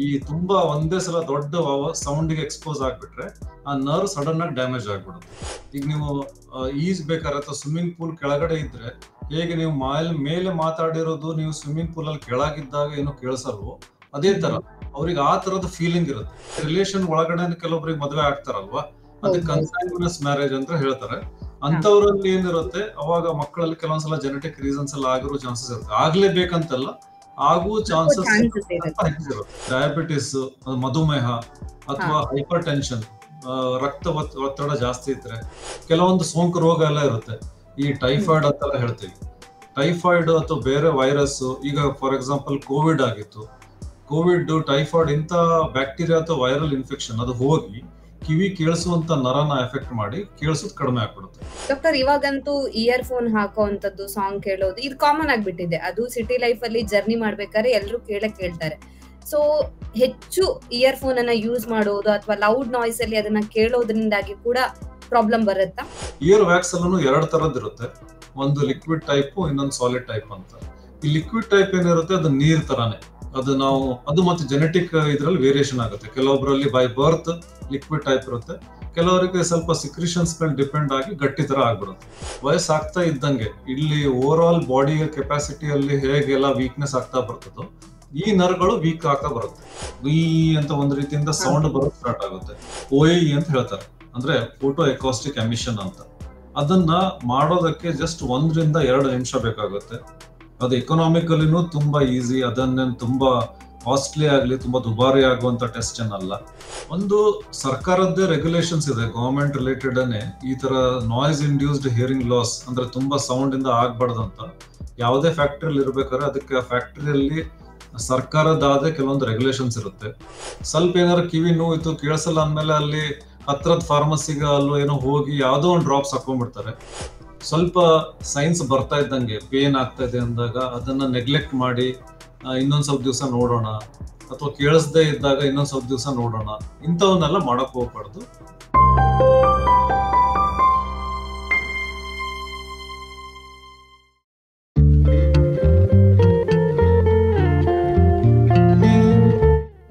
ಈ ತುಂಬಾ ಒಂದೇ ಸಲ ದೊಡ್ಡ ಸೌಂಡಿಗೆ ಎಕ್ಸ್ಪೋಸ್ ಆಗ್ಬಿಟ್ರೆ ಆ ನರ್ವ್ ಸಡನ್ ಆಗಿ ಡ್ಯಾಮೇಜ್ ಆಗ್ಬಿಡುತ್ತೆ. ಈಗ ನೀವು ಈಜ್ಬೇಕಾದ್ರೆ ಅಥವಾ ಸ್ವಿಮ್ಮಿಂಗ್ ಪೂಲ್ ಕೆಳಗಡೆ ಇದ್ರೆ ಹೇಗೆ ನೀವು ಮೇಲೆ ಮಾತಾಡಿರೋದು ನೀವು ಸ್ವಿಮ್ಮಿಂಗ್ ಪೂಲ್ ಅಲ್ಲಿ ಕೆಳಗಿದ್ದಾಗ ಏನು ಕೇಳಿಸಲ್ವೋ ಅದೇ ತರ ಅವ್ರಿಗೆ ಆ ತರದ ಫೀಲಿಂಗ್ ಇರುತ್ತೆ. ರಿಲೇಷನ್ ಒಳಗಡೆ ಕೆಲವೊಬ್ರಿಗೆ ಮದುವೆ ಆಗ್ತಾರಲ್ವಾ, ಅದಕ್ಕೆ ಕನ್ಸಾಂಗ್ಯುನಸ್ ಮ್ಯಾರೇಜ್ ಅಂತ ಹೇಳ್ತಾರೆ. ಅಂತವ್ರಲ್ಲಿ ಏನಿರುತ್ತೆ, ಅವಾಗ ಮಕ್ಕಳಲ್ಲಿ ಕೆಲವೊಂದ್ಸಲ ಜೆನೆಟಿಕ್ ರೀಸನ್ಸ್ ಎಲ್ಲ ಆಗಿರೋ ಚಾನ್ಸಸ್ ಇರುತ್ತೆ. ಆಗ್ಲೇಬೇಕಂತಲ್ಲ, ಆಗುವ ಚಾನ್ಸಸ್ ಹೆಚ್ಚಿರುತ್ತೆ. ಡಯಾಬಿಟಿಸ್, ಮಧುಮೇಹ ಅಥವಾ ಹೈಪರ್ ಟೆನ್ಷನ್, ರಕ್ತ ಒತ್ತಡ ಜಾಸ್ತಿ ಇದ್ರೆ, ಕೆಲವೊಂದು ಸೋಂಕು ರೋಗ ಎಲ್ಲ ಇರುತ್ತೆ. ಈ ಟೈಫಾಯ್ಡ್ ಅಂತೆಲ್ಲ ಹೇಳ್ತೀವಿ. ಟೈಫಾಯ್ಡ್ ಅಥವಾ ಬೇರೆ ವೈರಸ್, ಈಗ ಫಾರ್ ಎಕ್ಸಾಂಪಲ್ ಕೋವಿಡ್ ಆಗಿತ್ತು. ಕೋವಿಡ್, ಟೈಫಾಯ್ಡ್ ಇಂತ ಬ್ಯಾಕ್ಟೀರಿಯಾ ಅಥವಾ ವೈರಲ್ ಇನ್ಫೆಕ್ಷನ್ ಅದು ಹೋಗಿ ಕಿವಿ ಕೇಳಿಸುವಂತ ನರನ ಎಫೆಕ್ಟ್ ಮಾಡಿ ಕೇಳಿಸೋದು ಕಡಿಮೆ ಆಗ್ಬಿಡುತ್ತೆ. ಡಾಕ್ಟರ್, ಇವಾಗಂತೂ ಇಯರ್ ಫೋನ್ ಹಾಕೋಂತದ್ದು, ಸಾಂಗ್ ಕೇಳೋದು ಇದು ಕಾಮನ್ ಆಗ್ಬಿಟ್ಟಿದೆ. ಅದು ಸಿಟಿ ಲೈಫ್ ಅಲ್ಲಿ ಜರ್ನಿ ಮಾಡ್ಬೇಕಾದ್ರೆ ಎಲ್ಲರೂ ಕೇಳ್ತಾರೆ. ಸೊ ಹೆಚ್ಚು ಇಯರ್ ಫೋನ್ ಅನ್ನ ಯೂಸ್ ಮಾಡೋದು ಅಥವಾ ಲೌಡ್ ನಾಯ್ಸ್ ಅಲ್ಲಿ ಅದನ್ನ ಕೇಳೋದ್ರಿಂದಾಗಿ ಕೂಡ ಪ್ರಾಬ್ಲಮ್ ಬರುತ್ತಾ? ಇಯರ್ ವ್ಯಾಕ್ಸ್ ಅಲ್ಲೂ ಎರಡು ತರದ್ ಇರುತ್ತೆ. ಒಂದು ಲಿಕ್ವಿಡ್ ಟೈಪ್, ಇನ್ನೊಂದು ಸಾಲಿಡ್ ಟೈಪ್ ಅಂತ. ಈ ಲಿಕ್ವಿಡ್ ಟೈಪ್ ಏನಿರುತ್ತೆ ಅದು ನೀರ್ ತರಾನೇ. ಅದು ಮತ್ತೆ ಜೆನೆಟಿಕ್ ಇದ್ರಲ್ಲಿ ವೇರಿಯೇಷನ್ ಆಗುತ್ತೆ. ಕೆಲವೊಬ್ಬರಲ್ಲಿ ಬೈ ಬರ್ತ್ ಲಿಕ್ವಿಡ್ ಟೈಪ್ ಇರುತ್ತೆ, ಕೆಲವರಿಗೆ ಸ್ವಲ್ಪ ಸಿಕ್ರಿಷನ್ಸ್ ಮೇಲೆ ಡಿಪೆಂಡ್ ಆಗಿ ಗಟ್ಟಿ ತರ ಆಗ್ಬಿಡುತ್ತೆ. ವಯಸ್ಸಾಗ್ತಾ ಇದ್ದಂಗೆ ಇಲ್ಲಿ ಓವರ್ ಆಲ್ ಬಾಡಿ ಕೆಪಾಸಿಟಿಯಲ್ಲಿ ಹೇಗೆಲ್ಲ ವೀಕ್ನೆಸ್ ಆಗ್ತಾ ಬರ್ತದೋ ಈ ನರಗಳು ವೀಕ್ ಆಗ್ತಾ ಬರುತ್ತೆ. ಈ ಅಂತ ಒಂದು ರೀತಿಯಿಂದ ಸೌಂಡ್ ಬರೋದು ಸ್ಟಾರ್ಟ್ ಆಗುತ್ತೆ. OAE ಅಂತ ಹೇಳ್ತಾರೆ, ಅಂದ್ರೆ ಫೋಟೋ ಎಕಾಸ್ಟಿಕ್ ಎಮಿಷನ್ ಅಂತ. ಅದನ್ನ ಮಾಡೋದಕ್ಕೆ ಜಸ್ಟ್ 1 ರಿಂದ 2 ನಿಮಿಷ ಬೇಕಾಗುತ್ತೆ. ಅದು ಎಕನಾಮಿಕಲಿನೂ ತುಂಬಾ ಈಸಿ, ಅದನ್ನೇನು ತುಂಬಾ ಕಾಸ್ಟ್ಲಿ ಆಗ್ಲಿ ತುಂಬಾ ದುಬಾರಿ ಆಗುವಂತ ಟೆಸ್ಟ್ ಏನಲ್ಲ. ಒಂದು ಸರ್ಕಾರದ್ದೇ ರೆಗ್ಯುಲೇಷನ್ಸ್ ಇದೆ, ಗವರ್ಮೆಂಟ್ ರಿಲೇಟೆಡ್ ಈ ತರ ನಾಯ್ಸ್ ಇಂಡ್ಯೂಸ್ಡ್ ಹಿಯರಿಂಗ್ ಲಾಸ್, ಅಂದ್ರೆ ತುಂಬಾ ಸೌಂಡ್ ಇಂದ ಆಗ್ಬಾರ್ದಂತ. ಯಾವುದೇ ಫ್ಯಾಕ್ಟ್ರಿಯಲ್ಲಿ ಇರ್ಬೇಕಾದ್ರೆ ಅದಕ್ಕೆ ಆ ಫ್ಯಾಕ್ಟ್ರಿಯಲ್ಲಿ ಸರ್ಕಾರದಾದ ಕೆಲವೊಂದು ರೆಗ್ಯುಲೇಷನ್ಸ್ ಇರುತ್ತೆ. ಸ್ವಲ್ಪ ಏನಾದ್ರು ಕಿವಿ ನೋವಿತ್ತು, ಕೇಳಿಸಲ್ಲ ಅಂದ್ಮೇಲೆ ಅಲ್ಲಿ ಹತ್ರದ ಫಾರ್ಮಸಿಗೆ ಅಲ್ಲೂ ಏನೋ ಹೋಗಿ ಯಾವ್ದೋ ಒಂದು ಡ್ರಾಪ್ಸ್ ಹಾಕೊಂಡ್ಬಿಡ್ತಾರೆ. ಸ್ವಲ್ಪ ಸೈನ್ಸ್ ಬರ್ತಾ ಇದ್ದಂಗೆ ಪೇನ್ ಆಗ್ತಾ ಇದೆ ಅಂದಾಗ ಅದನ್ನ ನೆಗ್ಲೆಕ್ಟ್ ಮಾಡಿ ಇನ್ನೊಂದ್ ಸ್ವಲ್ಪ ದಿವಸ ನೋಡೋಣ, ಅಥವಾ ಕೇಳಿಸದೇ ಇದ್ದಾಗ ಇನ್ನೊಂದ್ ಸ್ವಲ್ಪ ದಿವಸ ನೋಡೋಣ, ಇಂಥವನ್ನೆಲ್ಲ ಮಾಡಕ್ ಹೋಗ್ಬಾರ್ದು.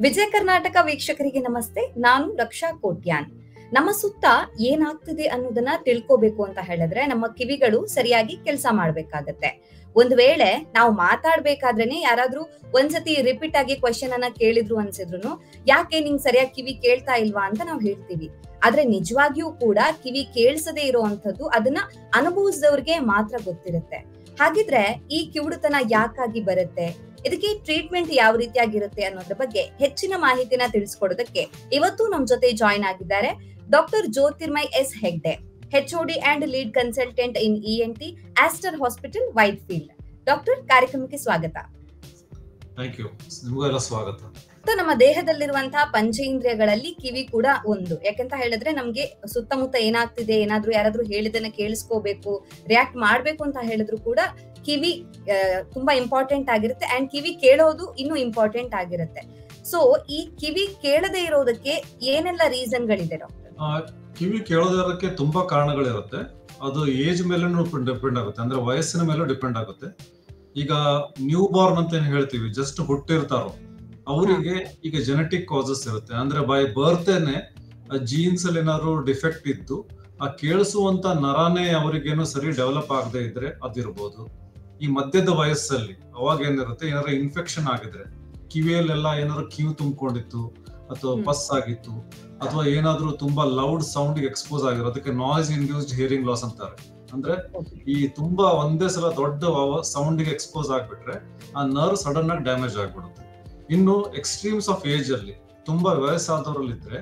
ವಿಜಯ ಕರ್ನಾಟಕ ವೀಕ್ಷಕರಿಗೆ ನಮಸ್ತೆ. ನಾನು ರಕ್ಷಾ ಕೋಟ್ಯಾನ್. ನಮ್ಮ ಸುತ್ತ ಏನಾಗ್ತಿದೆ ಅನ್ನೋದನ್ನ ತಿಳ್ಕೋಬೇಕು ಅಂತ ಹೇಳಿದ್ರೆ ನಮ್ಮ ಕಿವಿಗಳು ಸರಿಯಾಗಿ ಕೆಲಸ ಮಾಡ್ಬೇಕಾಗತ್ತೆ. ಒಂದ್ ವೇಳೆ ನಾವು ಮಾತಾಡ್ಬೇಕಾದ್ರೇನೆ ಯಾರಾದ್ರೂ ಒಂದ್ಸತಿ ರಿಪೀಟ್ ಆಗಿ ಕ್ವಶನ್ ಅನ್ನ ಕೇಳಿದ್ರು ಅನ್ಸಿದ್ರು, ಯಾಕೆ ನಿಂಗ್ ಸರಿಯಾಗಿ ಕಿವಿ ಕೇಳ್ತಾ ಇಲ್ವಾ ಅಂತ ನಾವು ಹೇಳ್ತೀವಿ. ಆದ್ರೆ ನಿಜವಾಗಿಯೂ ಕೂಡ ಕಿವಿ ಕೇಳಿಸದೇ ಇರೋವಂಥದ್ದು ಅದನ್ನ ಅನುಭವಿಸಿದವ್ರಿಗೆ ಮಾತ್ರ ಗೊತ್ತಿರುತ್ತೆ. ಹಾಗಿದ್ರೆ ಈ ಕಿವುಡುತನ ಯಾಕಾಗಿ ಬರುತ್ತೆ, ಇದಕ್ಕೆ ಟ್ರೀಟ್ಮೆಂಟ್ ಯಾವ ರೀತಿಯಾಗಿರುತ್ತೆ ಅನ್ನೋದ್ರ ಬಗ್ಗೆ ಹೆಚ್ಚಿನ ಮಾಹಿತಿನ ತಿಳಿಸ್ಕೊಡೋದಕ್ಕೆ ಇವತ್ತು ನಮ್ ಜೊತೆ ಜಾಯಿನ್ ಆಗಿದ್ದಾರೆ doctor Jyotirmay S Hegde, HOD and lead consultant in ENT, Aster hospital, Whitefield. Doctor, ಕಾರ್ಯಕ್ರಮಕ್ಕೆ ಸ್ವಾಗತ. ಥ್ಯಾಂಕ್ ಯು, ನಿಮಗೆಲ್ಲ ಸ್ವಾಗತ. ನಮ್ಮ ದೇಹದಲ್ಲಿರುವಂತಹ ಪಂಚೇಂದ್ರಿಯಗಳಲ್ಲಿ ಕಿವಿ ಕೂಡ ಒಂದು. ಯಾಕಂತ ಹೇಳಿದ್ರೆ ನಮ್ಗೆ ಸುತ್ತಮುತ್ತ ಏನಾಗ್ತಿದೆ, ಯಾರಾದ್ರೂ ಹೇಳಿದನ್ನ ಕೇಳಿಸ್ಕೋಬೇಕು, ರಿಯಾಕ್ಟ್ ಮಾಡ್ಬೇಕು ಅಂತ ಹೇಳಿದ್ರು ಕೂಡ ಕಿವಿ ತುಂಬಾ ಇಂಪಾರ್ಟೆಂಟ್ ಆಗಿರುತ್ತೆ. ಅಂಡ್ ಕಿವಿ ಕೇಳೋದು ಇನ್ನೂ ಇಂಪಾರ್ಟೆಂಟ್ ಆಗಿರುತ್ತೆ. ಸೊ ಈ ಕಿವಿ ಕೇಳದೆ ಇರೋದಕ್ಕೆ ಏನೆಲ್ಲ ರೀಸನ್ ಗಳಿದೆ ಡಾಕ್ಟರ್? ಕಿವಿ ಕೇಳೋದಕ್ಕೆ ತುಂಬಾ ಕಾರಣಗಳಿರುತ್ತೆ. ಅದು ಏಜ್ ಮೇಲೂ ಡಿಪೆಂಡ್ ಆಗುತ್ತೆ, ಅಂದ್ರೆ ವಯಸ್ಸಿನ ಮೇಲೂ ಡಿಪೆಂಡ್ ಆಗುತ್ತೆ. ಈಗ ನ್ಯೂ ಬಾರ್ನ್ ಅಂತ ಏನ್ ಹೇಳ್ತೀವಿ, ಜಸ್ಟ್ ಹುಟ್ಟಿರ್ತಾರೋ ಅವರಿಗೆ ಈಗ ಜೆನೆಟಿಕ್ ಕಾಸಸ್ ಇರುತ್ತೆ. ಅಂದ್ರೆ ಬೈ ಬರ್ತೇನೆ ಜೀನ್ಸ್ ಅಲ್ಲಿ ಏನಾದ್ರು ಡಿಫೆಕ್ಟ್ ಇದ್ದು ಆ ಕೇಳಿಸುವಂತ ನರಾನೇ ಅವರಿಗೇನು ಸರಿ ಡೆವಲಪ್ ಆಗದೆ ಇದ್ರೆ ಅದಿರ್ಬೋದು. ಈ ಮಧ್ಯದ ವಯಸ್ಸಲ್ಲಿ ಅವಾಗ ಏನಿರುತ್ತೆ, ಏನಾದ್ರು ಇನ್ಫೆಕ್ಷನ್ ಆಗಿದ್ರೆ, ಕಿವಿಯಲ್ಲೆಲ್ಲ ಏನಾದ್ರು ಕಿವಿ ತುಂಬಿಕೊಂಡಿತ್ತು ಅಥವಾ ಪಸ್ ಆಗಿತ್ತು, ಅಥವಾ ಏನಾದ್ರೂ ತುಂಬಾ ಲೌಡ್ ಸೌಂಡ್ ಎಕ್ಸ್ಪೋಸ್ ಆಗಿರೋ, ಅದಕ್ಕೆ ನಾಯ್ಸ್ ಇಂಡ್ಯೂಸ್ಡ್ ಹಿಯರಿಂಗ್ ಲಾಸ್ ಅಂತಾರೆ. ಅಂದ್ರೆ ಈ ತುಂಬಾ ಒಂದೇ ಸಲ ದೊಡ್ಡ ಸೌಂಡಿಗೆ ಎಕ್ಸ್ಪೋಸ್ ಆಗ್ಬಿಟ್ರೆ ಆ ನರ್ವ್ ಸಡನ್ ಆಗಿ ಡ್ಯಾಮೇಜ್ ಆಗ್ಬಿಡುತ್ತೆ. ಇನ್ನು ಎಕ್ಸ್ಟ್ರೀಮ್ಸ್ ಆಫ್ ಏಜ್ ಅಲ್ಲಿ ತುಂಬಾ ವಯಸ್ಸಾದವರಲ್ಲಿ ಇದ್ರೆ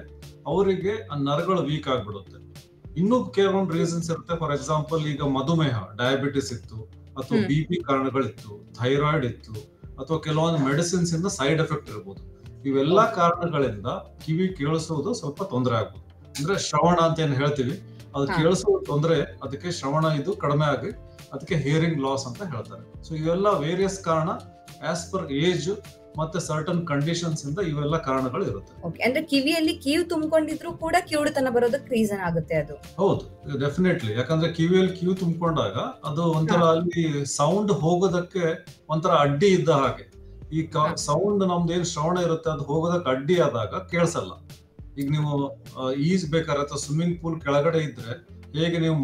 ಅವರಿಗೆ ಆ ನರಗಳು ವೀಕ್ ಆಗ್ಬಿಡುತ್ತೆ. ಇನ್ನೂ ಕೆಲವೊಂದು ರೀಸನ್ಸ್ ಇರುತ್ತೆ. ಫಾರ್ ಎಕ್ಸಾಂಪಲ್, ಈಗ ಮಧುಮೇಹ, ಡಯಾಬಿಟಿಸ್ ಇತ್ತು, ಅಥವಾ BP ಕಾರಣಗಳಿತ್ತು, ಥೈರಾಯ್ಡ್ ಇತ್ತು, ಅಥವಾ ಕೆಲವೊಂದು ಮೆಡಿಸಿನ್ಸ್ ಇಂದ ಸೈಡ್ ಎಫೆಕ್ಟ್ ಇರ್ಬೋದು. ಇವೆಲ್ಲಾ ಕಾರಣಗಳಿಂದ ಕಿವಿ ಕೇಳಿಸುವುದು ಸ್ವಲ್ಪ ತೊಂದರೆ ಆಗ್ಬೋದು. ಅಂದ್ರೆ ಶ್ರವಣ ಅಂತ ಏನ್ ಹೇಳ್ತೀವಿ, ಅದು ಕೇಳಿಸುವ ತೊಂದರೆ, ಅದಕ್ಕೆ ಶ್ರವಣ ಇದು ಕಡಿಮೆ ಆಗಿ ಅದಕ್ಕೆ ಹಿಯರಿಂಗ್ ಲಾಸ್ ಅಂತ ಹೇಳ್ತಾರೆ. ಸೊ ಇವೆಲ್ಲ ವೇರಿಯಸ್ ಕಾರಣ ಆಸ್ ಪರ್ ಏಜ್ ಮತ್ತೆ ಸರ್ಟನ್ ಕಂಡೀಷನ್ಸ್ ಇಂದ ಇವೆಲ್ಲ ಕಾರಣಗಳು ಇರುತ್ತೆ. ಅಂದ್ರೆ ಕಿವಿಯಲ್ಲಿ ಕಿವಿ ತುಂಬಿಕೊಂಡಿದ್ರು ಕೂಡ ಕಿವುಡುತನ ಬರೋದಕ್ಕೆ ರೀಸನ್ ಆಗುತ್ತೆ ಅದು? ಹೌದು, ಡೆಫಿನೆಟ್ಲಿ. ಯಾಕಂದ್ರೆ ಕಿವಿಯಲ್ಲಿ ಕಿವಿ ತುಂಬಿಕೊಂಡಾಗ ಅದು ಒಂಥರ ಅಲ್ಲಿ ಸೌಂಡ್ ಹೋಗೋದಕ್ಕೆ ಒಂಥರ ಅಡ್ಡಿ ಇದ್ದ ಹಾಗೆ. ಈ ಸೌಂಡ್ ನಮ್ದು ಏನ್ ಶ್ರವಣ ಇರುತ್ತೆ ಅದು ಹೋಗೋದಕ್ಕೆ ಅಡ್ಡಿ ಆದಾಗ ಕೇಳಿಸಲ್ಲ. ಈಗ ನೀವು ಈಜ್ಬೇಕಾದ್ರೆ ಅಥವಾ ಸ್ವಿಮ್ಮಿಂಗ್ ಪೂಲ್ ಕೆಳಗಡೆ ಇದ್ರೆ ಹೇಗೆ ನೀವು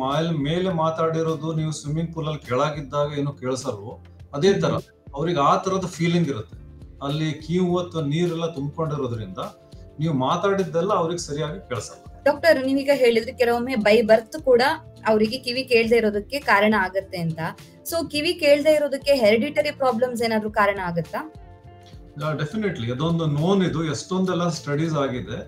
ಮೇಲೆ ಮಾತಾಡಿರೋದು ನೀವು ಸ್ವಿಮ್ಮಿಂಗ್ ಪೂಲ್ ಅಲ್ಲಿ ಕೆಳಗಿದ್ದಾಗ ಏನು ಕೇಳಿಸಲ್ವೋ, ಅದೇ ತರ ಅವ್ರಿಗೆ ಆ ತರದ ಫೀಲಿಂಗ್ ಇರುತ್ತೆ. ಅಲ್ಲಿ ಕೀವು ಅಥವಾ ನೀರೆಲ್ಲ ತುಂಬಿಕೊಂಡಿರೋದ್ರಿಂದ ನೀವು ಮಾತಾಡಿದ್ದೆಲ್ಲ ಅವ್ರಿಗೆ ಸರಿಯಾಗಿ ಕೇಳಿಸಲ್ಲ. ಡಾಕ್ಟರ್, ನೀವೀಗ ಹೇಳಿದ್ರೆ ಕೆಲವೊಮ್ಮೆ ಬೈ ಬರ್ತ್ ಕೂಡ ಅವರಿಗೆ ಕಿವಿ ಕೇಳದೆ ಇರೋದಕ್ಕೆ ಕಾರಣ ಆಗತ್ತೆ ಅಂತ. ಸೊ ಕಿವಿ ಕೇಳದೆ ಇರೋದಕ್ಕೆ ಹೆರಿಡಿಟರಿ ಪ್ರಾಬ್ಲಮ್ಸ್ ಏನಾದ್ರು ಕಾರಣ ಆಗತ್ತಾ? ಡೆಫಿನೆಟ್ಲಿ ಅದೊಂದು ನೋನ್. ಇದು ಎಷ್ಟೊಂದೆಲ್ಲ ಸ್ಟಡೀಸ್ ಆಗಿದೆ.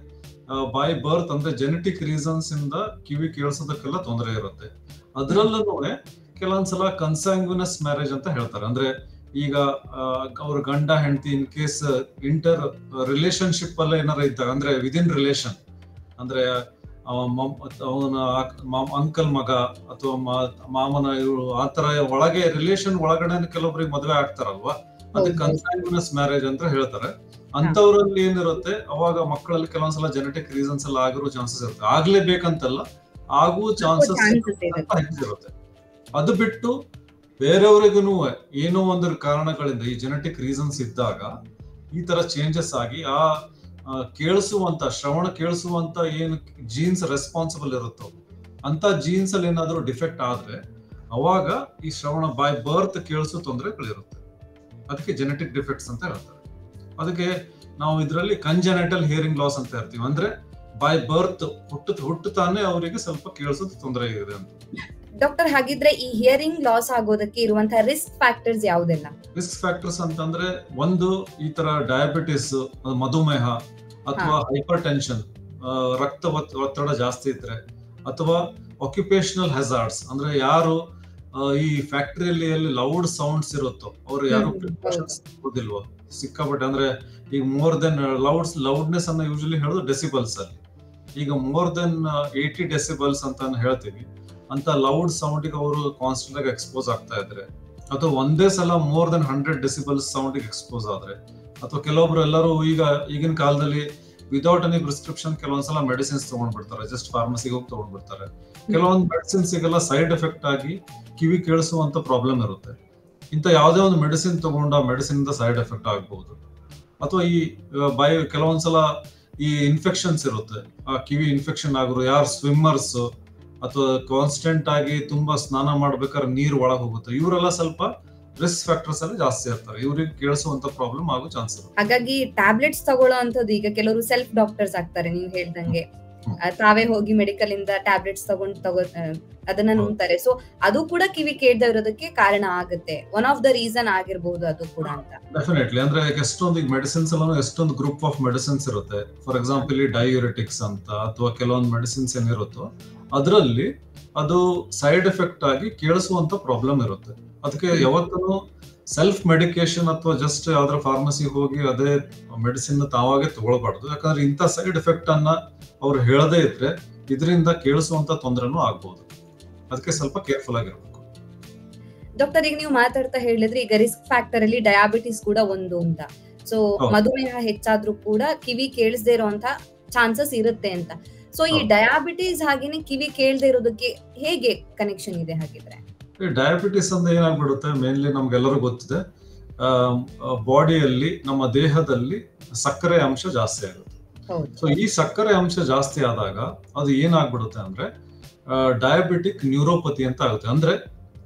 ಬೈ ಬರ್ತ್ ಅಂದ್ರೆ ಜೆನೆಟಿಕ್ ರೀಸನ್ಸ್ ಇಂದ ಕಿವಿ ಕೇಳಿಸೋದಕ್ಕೆಲ್ಲ ತೊಂದರೆ ಇರುತ್ತೆ. ಅದ್ರಲ್ಲೂ ಕೆಲವೊಂದ್ಸಲ ಕನ್ಸಾಂಗ್ಯುನಸ್ ಮ್ಯಾರೇಜ್ ಅಂತ ಹೇಳ್ತಾರೆ. ಅಂದ್ರೆ ಈಗ ಅವ್ರ ಗಂಡ ಹೆಂಡತಿ ಇನ್ ಕೇಸ್ ಇಂಟರ್ ರಿಲೇಶನ್ಶಿಪ್ ಅಲ್ಲ ಏನಾರ ಇದ್ದಾಗ, ಅಂದ್ರೆ ವಿದಿನ್ ರಿಲೇಶನ್, ಅಂದ್ರೆ ಅವನ ಅಂಕಲ್ ಮಗ ಅಥವಾ ಮಾಮನ ಇವರು ಆತರ ಒಳಗೆ ರಿಲೇಶನ್ ಒಳಗಡೆ ಕೆಲವೊಬ್ರಿಗೆ ಮದುವೆ ಆಗ್ತಾರಲ್ವಾ, ಅದಕ್ಕೆ ಕನ್ಸಾಂಗ್ಯುನಸ್ ಮ್ಯಾರೇಜ್ ಅಂತ ಹೇಳ್ತಾರೆ. ಅಂತವ್ರಲ್ಲಿ ಏನಿರುತ್ತೆ, ಅವಾಗ ಮಕ್ಕಳಲ್ಲಿ ಕೆಲವೊಂದ್ಸಲ ಜೆನೆಟಿಕ್ ರೀಸನ್ಸ್ ಎಲ್ಲ ಆಗಿರೋ ಚಾನ್ಸಸ್ ಇರುತ್ತೆ. ಆಗ್ಲೇಬೇಕಂತಲ್ಲ, ಆಗುವ ಚಾನ್ಸಸ್ ಹೆಚ್ಚಿರುತ್ತೆ. ಅದು ಬಿಟ್ಟು ಬೇರೆಯವರಿಗೂ ಏನೋ ಒಂದು ಕಾರಣಗಳಿಂದ ಈ ಜೆನೆಟಿಕ್ ರೀಸನ್ಸ್ ಇದ್ದಾಗ ಈ ತರ ಚೇಂಜಸ್ ಆಗಿ ಆ ಕೇಳಿಸುವಂತ ಶ್ರವಣ ಕೇಳಿಸುವಂತ ಏನು ಜೀನ್ಸ್ ರೆಸ್ಪಾನ್ಸಿಬಲ್ ಇರುತ್ತೋ ಅಂತ ಜೀನ್ಸ್ ಅಲ್ಲಿ ಏನಾದ್ರು ಡಿಫೆಕ್ಟ್ ಆದ್ರೆ ಅವಾಗ ಈ ಶ್ರವಣ ಬೈ ಬರ್ತ್ ಕೇಳಿಸೋ ತೊಂದರೆಗಳಿರುತ್ತೆ. ಅದಕ್ಕೆ ಜೆನೆಟಿಕ್ ಡಿಫೆಕ್ಟ್ಸ್ ಅಂತ ಹೇಳ್ತಾರೆ. ಅದಕ್ಕೆ ನಾವು ಇದರಲ್ಲಿ ಕಂಜೆನೆಟಲ್ ಹಿಯರಿಂಗ್ ಲಾಸ್ ಅಂತ ಇರ್ತೀವಿ. ಅಂದ್ರೆ ಬೈ ಬರ್ತ್ ಹುಟ್ಟುತ್ತಾನೆ ಅವರಿಗೆ ಸ್ವಲ್ಪ ಕೇಳಿಸೋದು ತೊಂದರೆ ಇದೆ ಅಂತ. ಡಾಕ್ಟರ್, ಹಾಗಿದ್ರೆ ಈ ಹಿಯರಿಂಗ್ ಲಾಸ್ ಆಗೋದಕ್ಕೆ ಇರುವಂತಹ ರಿಸ್ಕ್ ಫ್ಯಾಕ್ಟರ್ಸ್ ಯಾವುದೆಲ್ಲ? ರಿಸ್ಕ್ ಫ್ಯಾಕ್ಟರ್ಸ್ ಅಂತಂದ್ರೆ ಒಂದು ಈ ತರ ಡಯಾಬಿಟಿಸ್, ಮಧುಮೇಹ ಅಥವಾ ಹೈಪರ್ ಟೆನ್ಷನ್, ರಕ್ತ ಒತ್ತಡ ಜಾಸ್ತಿ ಇದ್ರೆ, ಅಥವಾ ಆಕ್ಯುಪೇಷನಲ್ ಹೆಜಾರ್ಡ್ಸ್ ಅಂದ್ರೆ ಯಾರು ಈ ಫ್ಯಾಕ್ಟರಿಯಲ್ಲಿ ಎಲ್ಲಿ ಲೌಡ್ ಸೌಂಡ್ಸ್ ಇರುತ್ತೋ ಅವ್ರು ಯಾರು ಓದಿಲ್ವೋ ಸಿಕ್ಕಾಪಟ್ಟೆ. ಅಂದ್ರೆ ಈಗ ಮೋರ್ ದೆನ್ ಲೌಡ್ನೆಸ್ ಅನ್ನ ಯೂಶಲಿ ಹೇಳೋದು ಡೆಸಿಬಲ್ಸ್ ಅಲ್ಲಿ. ಈಗ ಮೋರ್ ದೆನ್ 80 ಡೆಸಿಬಲ್ಸ್ ಅಂತ ಹೇಳ್ತೀವಿ. ಅಂತ ಲೌಡ್ ಸೌಂಡ್ ಗೆ ಅವರು ಕಾನ್ಸ್ಟೆಂಟ್ ಆಗಿ ಎಕ್ಸ್ಪೋಸ್ ಆಗ್ತಾ ಇದ್ರೆ, ಅಥವಾ ಒಂದೇ ಸಲ ಮೋರ್ ದೆನ್ 100 ಡೆಸಿಬಲ್ಸ್ ಸೌಂಡ್ ಗೆ ಎಕ್ಸ್ಪೋಸ್ ಆದ್ರೆ, ಅಥವಾ ಕೆಲವೊಬ್ರು ಎಲ್ಲರೂ ಈಗಿನ ಕಾಲದಲ್ಲಿ ವಿದೌಟ್ ಎನಿ ಪ್ರಿಸ್ಕ್ರಿಪ್ಷನ್ ಕೆಲವೊಂದ್ಸಲ ಮೆಡಿಸಿನ್ಸ್ ತಗೊಂಡ್ಬಿಡ್ತಾರೆ, ಜಸ್ಟ್ ಫಾರ್ಮಸಿಗೆ ಹೋಗಿ ತಗೊಂಡ್ಬಿಡ್ತಾರೆ. ಕೆಲವೊಂದು ಮೆಡಿಸಿನ್ಸ್ ಗೆಲ್ಲ ಸೈಡ್ ಎಫೆಕ್ಟ್ ಆಗಿ ಕಿವಿ ಕೇಳಿಸುವಂತ ಪ್ರಾಬ್ಲಮ್ ಇರುತ್ತೆ. ಇಂತ ಯಾವುದೇ ಒಂದು ಮೆಡಿಸಿನ್ ತಗೊಂಡ ಮೆಡಿಸಿನ್ ಇಂದ ಸೈಡ್ ಎಫೆಕ್ಟ್ ಆಗ್ಬಹುದು. ಅಥವಾ ಈ ಕೆಲವೊಂದ್ಸಲ ಈ ಇನ್ಫೆಕ್ಷನ್ಸ್ ಇರುತ್ತೆ, ಆ ಕಿವಿ ಇನ್ಫೆಕ್ಷನ್ ಆಗಿರೋ ಯಾರು ಸ್ವಿಮ್ಮರ್ಸ್ ಅಥವಾ ಕಾನ್ಸ್ಟೆಂಟ್ ಆಗಿ ತುಂಬಾ ಸ್ನಾನ ಮಾಡ್ಬೇಕಾದ್ರೆ ನೀರು ಒಳಗೆ ಹೋಗುತ್ತೆ, ಇವರೆಲ್ಲ ಸ್ವಲ್ಪ ರಿಸ್ಕ್ ಫ್ಯಾಕ್ಟರ್ಸ್ ಅಲ್ಲಿ ಜಾಸ್ತಿ ಇರ್ತಾರೆ. ಇವ್ರಿಗೆ ಕೇಳಿಸುವಂತ ಪ್ರಾಬ್ಲಮ್ ಆಗೋ ಚಾನ್ಸ್ ಇರುತ್ತೆ. ಹಾಗಾಗಿ ಟ್ಯಾಬ್ಲೆಟ್ಸ್ ತಗೊಳ್ಳೋ ಅಂತದ್ದು ಈಗ ಕೆಲವರು ಸೆಲ್ಫ್ ಡಾಕ್ಟರ್ಸ್ ಆಗ್ತಾರೆ. ನೀವು ಹೇಳ್ದಂಗೆ ತಾವೇ ಹೋಗಿ ಮೆಡಿಕಲ್ ಇಂದ ಟ್ಯಾಬ್ಲೆಟ್ಸ್ ಅದನ್ನ ನುಂಗ್ತಾರೆ. ಸೊ ಅದು ಕೂಡ ಕಿವಿ ಕೇಳದೆ ಇರೋದಕ್ಕೆ ಕಾರಣ ಆಗುತ್ತೆ. ಒನ್ ಆಫ್ ದ ರೀಸನ್ ಆಗಿರಬಹುದು ಅದು ಕೂಡ ಅಂತ. ಡೆಫಿನೆಟ್ಲಿ. ಅಂದ್ರೆ ಎಷ್ಟೊಂದು ಈಗ ಮೆಡಿಸಿನ್ಸ್ ಎಲ್ಲ ಎಷ್ಟೊಂದು ಗ್ರೂಪ್ ಆಫ್ ಮೆಡಿಸಿನ್ಸ್ ಇರುತ್ತೆ. ಫಾರ್ ಎಕ್ಸಾಂಪಲ್ ಈ ಡಯೂರೆಟಿಕ್ಸ್ ಅಂತ ಅಥವಾ ಕೆಲವೊಂದು ಮೆಡಿಸಿನ್ಸ್ ಏನಿರುತ್ತೋ ಅದರಲ್ಲಿ ಅದು ಸೈಡ್ ಎಫೆಕ್ಟ್ ಆಗಿ ಕೇಳಿಸುವಂತ ಪ್ರಾಬ್ಲಮ್ ಇರುತ್ತೆ. ಅದಕ್ಕೆ ಯಾವತ್ತೂ ಸೆಲ್ಫ್ ಮೆಡಿಕೇಶನ್ ಅಥವಾ ಜಸ್ಟ್ ಯಾವ್ದಾರ ಫಾರ್ಮಸಿ ಹೋಗಿ ಅದೇ ಮೆಡಿಸಿನ್ ತಾವಾಗೆ ತಗೊಳ್ಬಾರ್ದು. ಯಾಕಂದ್ರೆ ಇಂಥ ಸೈಡ್ ಎಫೆಕ್ಟ್ ಅನ್ನ ಅವ್ರು ಹೇಳದೇ ಇದ್ರೆ ಇದರಿಂದ ಕೇಳಿಸುವಂತ ತೊಂದರೆನೂ ಆಗ್ಬಹುದು. ಅದಕ್ಕೆ ಸ್ವಲ್ಪ ಕೇರ್ಫುಲ್ ಆಗಿರ್ಬೇಕು. ಡಾಕ್ಟರ್, ಈಗ ನೀವು ಮಾತಾಡ್ತಾ ಹೇಳಿದ್ರೆ ಈಗ ರಿಸ್ಕ್ ಫ್ಯಾಕ್ಟರ್ ಅಲ್ಲಿ ಡಯಾಬಿಟಿಸ್ ಕೂಡ ಒಂದು ಅಂತ. ಸೊ ಮಧುಮೇಹ ಹೆಚ್ಚಾದ್ರೂ ಕೂಡ ಕಿವಿ ಕೇಳಿಸದೇ ಇರುವಂತ ಚಾನ್ಸಸ್ ಇರುತ್ತೆ ಅಂತ. ಸೊ ಈ ಡಯಾಬಿಟಿಸ್ ಹಾಗೇನೆ ಕಿವಿ ಕೇಳದೆ ಇರೋದಕ್ಕೆ ಹೇಗೆ ಕನೆಕ್ಷನ್ ಇದೆ ಹಾಗಿದ್ರೆ? ಡಯಾಬಿಟಿಸ್ ಅಂದ್ರೆ ಏನಾಗ್ಬಿಡುತ್ತೆ, ಮೇನ್ಲಿ ನಮ್ಗೆಲ್ಲರೂ ಗೊತ್ತಿದೆ, ಬಾಡಿಯಲ್ಲಿ ನಮ್ಮ ದೇಹದಲ್ಲಿ ಸಕ್ಕರೆ ಅಂಶ ಜಾಸ್ತಿ ಆಗುತ್ತೆ. ಸೊ ಈ ಸಕ್ಕರೆ ಅಂಶ ಜಾಸ್ತಿ ಆದಾಗ ಅದು ಏನಾಗ್ಬಿಡುತ್ತೆ ಅಂದ್ರೆ ಡಯಾಬಿಟಿಕ್ ನ್ಯೂರೋಪತಿ ಅಂತ ಆಗುತ್ತೆ. ಅಂದ್ರೆ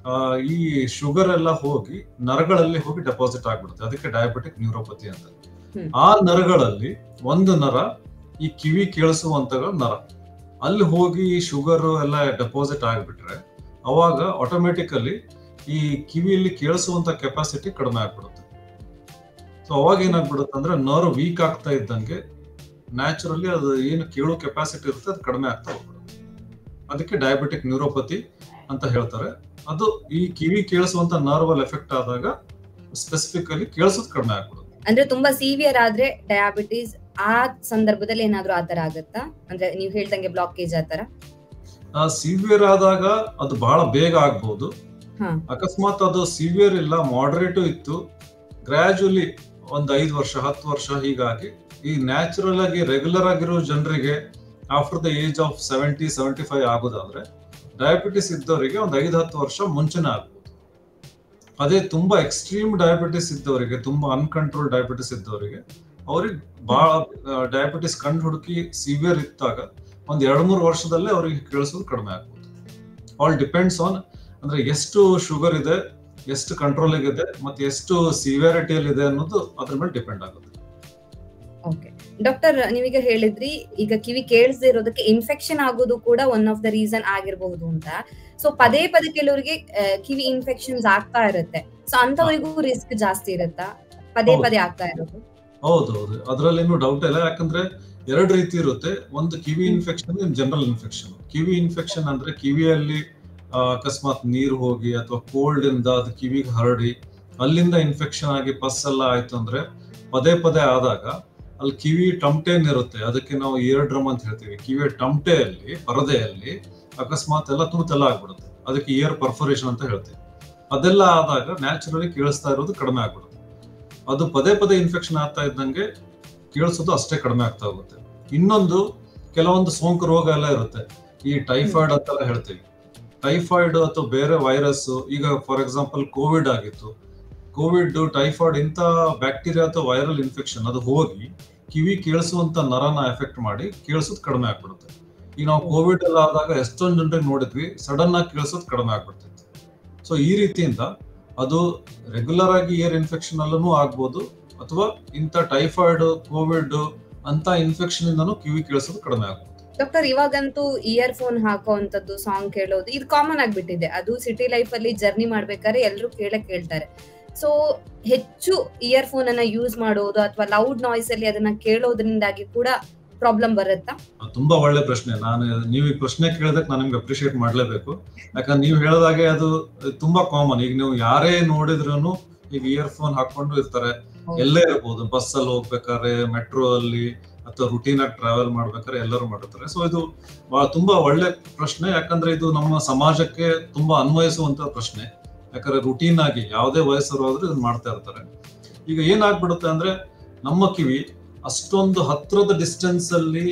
ಈ ಶುಗರ್ ಎಲ್ಲ ಹೋಗಿ ನರಗಳಲ್ಲಿ ಹೋಗಿ ಡೆಪಾಸಿಟ್ ಆಗ್ಬಿಡುತ್ತೆ. ಅದಕ್ಕೆ ಡಯಾಬಿಟಿಕ್ ನ್ಯೂರೋಪತಿ ಅಂತ. ಆ ನರಗಳಲ್ಲಿ ಒಂದು ನರ ಈ ಕಿವಿ ಕೇಳಿಸುವಂತ ನರ, ಅಲ್ಲಿ ಹೋಗಿ ಈ ಶುಗರ್ ಎಲ್ಲ ಡೆಪಾಸಿಟ್ ಆಗ್ಬಿಟ್ರೆ ಅವಾಗ ಆಟೋಮೆಟಿಕಲಿ ಈ ಕಿವಿಯಲ್ಲಿ ಕೇಳಿಸುವಂತ ಕೆಪಾಸಿಟಿ ಕಡಿಮೆ ಆಗ್ಬಿಡುತ್ತೆ. ಸೊ ಅವಾಗ ಏನಾಗ್ಬಿಡುತ್ತೆ ಅಂದ್ರೆ ನರ್ವ್ ವೀಕ್ ಆಗ್ತಾ ಇದ್ದಂಗೆ ನ್ಯಾಚುರಲಿ ಅದು ಏನು ಕೇಳೋ ಕೆಪಾಸಿಟಿ ಇರುತ್ತೆ ಅದು ಕಡಿಮೆ ಆಗ್ತಾ ಹೋಗ್ಬಿಡುತ್ತೆ. ಅದಕ್ಕೆ ಡಯಾಬಿಟಿಕ್ ನ್ಯೂರೋಪತಿ ಅಂತ ಹೇಳ್ತಾರೆ. ಅದು ಈ ಕಿವಿ ಕೇಳಿಸುವಂತ ನರ್ವ್ ಅಲ್ಲಿ ಎಫೆಕ್ಟ್ ಆದಾಗ ಸ್ಪೆಸಿಫಿಕಲಿ ಕೇಳಿಸೋದು ಕಡಿಮೆ ಆಗ್ಬಿಡುತ್ತೆ. ಅಂದ್ರೆ ತುಂಬಾ ಸಿವಿಯರ್ ಆದ್ರೆ ಡಯಾಬಿಟಿಸ್ ಆ ಸಂದರ್ಭದಲ್ಲಿ ಏನಾದ್ರೂ ಆತರ ಆಗತ್ತಾ? ಅಂದ್ರೆ ನೀವು ಹೇಳ್ದಂಗೆ ಬ್ಲಾಕೇಜ್ ಆತರ ಸಿವಿಯರ್ ಆದಾಗ ಅದು ಬಹಳ ಬೇಗ ಆಗ್ಬಹುದು. ಅಕಸ್ಮಾತ್ ಅದು ಸಿವಿಯರ್ ಇಲ್ಲ, ಮಾಡರೇಟ್ ಇತ್ತು, ಗ್ರಾಜುಯಲಿ ಒಂದ್ 5 ವರ್ಷ 10 ವರ್ಷ ಹೀಗಾಗಿ ಈ ನ್ಯಾಚುರಲ್ ಆಗಿ ರೆಗ್ಯುಲರ್ ಆಗಿರೋ ಜನರಿಗೆ ಆಫ್ಟರ್ ದ ಏಜ್ ಆಫ್ 70-75 ಆಗೋದಾದ್ರೆ ಡಯಾಬಿಟಿಸ್ ಇದ್ದವರಿಗೆ ಒಂದ್ 5-10 ವರ್ಷ ಮುಂಚೆನೆ ಆಗ್ಬೋದು. ಅದೇ ತುಂಬಾ ಎಕ್ಸ್ಟ್ರೀಮ್ ಡಯಾಬಿಟಿಸ್ ಇದ್ದವರಿಗೆ, ತುಂಬಾ ಅನ್ಕಂಟ್ರೋಲ್ ಡಯಾಬಿಟಿಸ್ ಇದ್ದವರಿಗೆ, ಅವ್ರಿಗೆ ಬಹಳ ಡಯಾಬಿಟಿಸ್ ಕಂಡು ಹುಡುಕಿ ಸಿವಿಯರ್ ಇದ್ದಾಗ ಒಂದ್ 2-3 ವರ್ಷದಲ್ಲೇ ಅವ್ರಿಗೆ ಕೇಳಿಸೋದು ಕಡಿಮೆ ಆಗ್ಬೋದು. ಆಲ್ ಡಿಪೆಂಡ್ಸ್ ಆನ್ ಅಂದ್ರೆ ಎಷ್ಟು ಶುಗರ್ ಇದೆ, ಎಷ್ಟು ಕಂಟ್ರೋಲ್ ಇದೆ, ಮತ್ತೆ ಎಷ್ಟು ಸಿವಿಯಾರಿಟಿಯಲ್ಲಿ ಇದೆ ಅನ್ನೋದು ಅದ್ರ ಮೇಲೆ ಡಿಪೆಂಡ್ ಆಗುತ್ತೆ. ಓಕೆ ಡಾಕ್ಟರ್, ನೀವೀಗ ಹೇಳಿದ್ರಿ ಈಗ ಕಿವಿ ಕೇಳಿಸದೇ ಇರೋದಕ್ಕೆ ಇನ್ಫೆಕ್ಷನ್ ಆಗೋದು ಕೂಡ ಒನ್ ಆಫ್ ದ ರೀಸನ್ ಆಗಿರಬಹುದು ಅಂತ. ಸೊ ಪದೇ ಪದೇ ಕೆಲವರಿಗೆ ಕಿವಿ ಇನ್ಫೆಕ್ಷನ್ಸ್ ಆಗ್ತಾ ಇರುತ್ತೆ. ಸೊ ಅಂತವರಿಗೂ ರಿಸ್ಕ್ ಜಾಸ್ತಿ ಇರುತ್ತಾ ಪದೇ ಪದೇ ಆಗ್ತಾ ಇರೋದು? ಹೌದು, ಅದ್ರಲ್ಲೇನು ಡೌಟ್ ಇಲ್ಲ. ಯಾಕಂದ್ರೆ 2 ರೀತಿ ಇರುತ್ತೆ. ಒಂದು ಕಿವಿ ಇನ್ಫೆಕ್ಷನ್, ಜನರಲ್ ಇನ್ಫೆಕ್ಷನ್. ಕಿವಿ ಇನ್ಫೆಕ್ಷನ್ ಅಂದ್ರೆ ಕಿವಿಯಲ್ಲಿ ಅಕಸ್ಮಾತ್ ನೀರು ಹೋಗಿ ಅಥವಾ ಕೋಲ್ಡ್ ಇಂದ ಅದು ಕಿವಿಗೆ ಹರಡಿ ಅಲ್ಲಿಂದ ಇನ್ಫೆಕ್ಷನ್ ಆಗಿ ಪಸ್ ಎಲ್ಲ ಆಯ್ತು ಅಂದ್ರೆ ಪದೇ ಪದೇ ಆದಾಗ ಅಲ್ಲಿ ಕಿವಿ ಟಮ್ಟೇನ್ ಇರುತ್ತೆ, ಅದಕ್ಕೆ ನಾವು ಇಯರ್ ಡ್ರಮ್ ಅಂತ ಹೇಳ್ತೀವಿ. ಕಿವಿಯ ಟಮ್ಟೆಯಲ್ಲಿ, ಪರದೆಯಲ್ಲಿ ಅಕಸ್ಮಾತ್ ಎಲ್ಲ ತುಣುತೆಲ್ಲ ಆಗ್ಬಿಡುತ್ತೆ, ಅದಕ್ಕೆ ಇಯರ್ ಪರ್ಫೋರೇಷನ್ ಅಂತ ಹೇಳ್ತೀವಿ. ಅದೆಲ್ಲ ಆದಾಗ ನ್ಯಾಚುರಲಿ ಕೇಳಿಸ್ತಾ ಇರೋದು ಕಡಿಮೆ ಆಗ್ಬಿಡುತ್ತೆ. ಅದು ಪದೇ ಪದೇ ಇನ್ಫೆಕ್ಷನ್ ಆಗ್ತಾ ಇದ್ದಂಗೆ ಕೇಳಿಸೋದು ಅಷ್ಟೇ ಕಡಿಮೆ ಆಗ್ತಾ ಹೋಗುತ್ತೆ. ಇನ್ನೊಂದು, ಕೆಲವೊಂದು ಸೋಂಕು ರೋಗ ಎಲ್ಲ ಇರುತ್ತೆ, ಈ ಟೈಫಾಯ್ಡ್ ಅಂತೆಲ್ಲ ಹೇಳ್ತೀವಿ. ಟೈಫಾಯ್ಡ್ ಅಥವಾ ಬೇರೆ ವೈರಸ್, ಈಗ ಫಾರ್ ಎಕ್ಸಾಂಪಲ್ ಕೋವಿಡ್ ಆಗಿತ್ತು. ಕೋವಿಡ್, ಟೈಫಾಯ್ಡ್ ಇಂಥ ಬ್ಯಾಕ್ಟೀರಿಯಾ ಅಥವಾ ವೈರಲ್ ಇನ್ಫೆಕ್ಷನ್ ಅದು ಹೋಗಿ ಕಿವಿ ಕೇಳಿಸುವಂತ ನರನ ಎಫೆಕ್ಟ್ ಮಾಡಿ ಕೇಳಿಸೋದು ಕಡಿಮೆ ಆಗ್ಬಿಡುತ್ತೆ. ಈಗ ನಾವು ಕೋವಿಡ್ ಎಲ್ಲ ಆದಾಗ ಎಷ್ಟೊಂದು ಜನರಿಗೆ ನೋಡಿದ್ವಿ, ಸಡನ್ ಆಗಿ ಕೇಳಿಸೋದು ಕಡಿಮೆ ಆಗ್ಬಿಡ್ತಿತ್ತು. ಸೊ ಈ ರೀತಿಯಿಂದ ಅದು ರೆಗ್ಯುಲರ್ ಆಗಿ ಇಯರ್ ಇನ್ಫೆಕ್ಷನ್ ಅಲ್ಲೂ ಆಗ್ಬೋದು, ಅಥವಾ ಇಂಥ ಟೈಫಾಯ್ಡ್, ಕೋವಿಡ್ ಅಂತ ಇನ್ಫೆಕ್ಷನ್ ಇಂದನೂ ಕಿವಿ ಕೇಳಿಸೋದು ಕಡಿಮೆ ಆಗ್ಬೋದು. ಡಾಕ್ಟರ್, ಇವಾಗಂತೂ ಇಯರ್ ಫೋನ್ ಹಾಕುವಂತದ್ದು, ಸಾಂಗ್ ಕೇಳೋದು ಇದು ಕಾಮನ್ ಆಗ್ಬಿಟ್ಟಿದೆ. ಅದು ಸಿಟಿ ಲೈಫ್ ಅಲ್ಲಿ ಜರ್ನಿ ಮಾಡ್ಬೇಕಾದ್ರೆ ಎಲ್ಲರೂ ಕೇಳ್ತಾರೆ. ಸೊ ಹೆಚ್ಚು ಇಯರ್ ಫೋನ್ ಅನ್ನ ಯೂಸ್ ಮಾಡೋದು ಅಥವಾ ಲೌಡ್ ನಾಯ್ಸ್ ಅಲ್ಲಿ ಅದನ್ನ ಕೇಳೋದ್ರಿಂದಾಗಿ ಕೂಡ ಪ್ರಾಬ್ಲಮ್ ಬರುತ್ತಾ? ತುಂಬಾ ಒಳ್ಳೆ ಪ್ರಶ್ನೆ. ನೀವು ಈ ಪ್ರಶ್ನೆ ಕೇಳಿದಕ್ಕೆ ನಾನು ನಿಮ್ಗೆ ಅಪ್ರಿಶಿಯೇಟ್ ಮಾಡ್ಲೇಬೇಕು. ಯಾಕಂದ್ರೆ ನೀವು ಹೇಳಿದಾಗೆ ಅದು ತುಂಬಾ ಕಾಮನ್. ಈಗ ನೀವು ಯಾರೇ ನೋಡಿದ್ರು ಈಗ ಇಯರ್ ಫೋನ್ ಹಾಕೊಂಡು ಇರ್ತಾರೆ, ಎಲ್ಲೇ ಇರ್ಬೋದು, ಬಸ್ ಅಲ್ಲಿ ಹೋಗ್ಬೇಕಾದ್ರೆ, ಮೆಟ್ರೋ ಅಲ್ಲಿ ಅಥವಾ ರುಟೀನ್ ಆಗಿ ಟ್ರಾವೆಲ್ ಮಾಡ್ಬೇಕಾದ್ರೆ ಎಲ್ಲರೂ ಮಾಡಿರ್ತಾರೆ. ಸೊ ಇದು ತುಂಬಾ ಒಳ್ಳೆ ಪ್ರಶ್ನೆ, ಯಾಕಂದ್ರೆ ಇದು ನಮ್ಮ ಸಮಾಜಕ್ಕೆ ತುಂಬಾ ಅನ್ವಯಿಸುವಂತ ಪ್ರಶ್ನೆ. ಯಾಕಂದ್ರೆ ರುಟೀನ್ ಆಗಿ ಯಾವುದೇ ವಯಸ್ಸರು ಆದ್ರೂ ಇದನ್ನ ಮಾಡ್ತಾ ಇರ್ತಾರೆ. ಈಗ ಏನಾಗ್ಬಿಡುತ್ತೆ ಅಂದ್ರೆ, ನಮ್ಮ ಕಿವಿ ಅಷ್ಟೊಂದು ಹತ್ರದ ಡಿಸ್ಟೆನ್ಸ್ ಅಲ್ಲಿ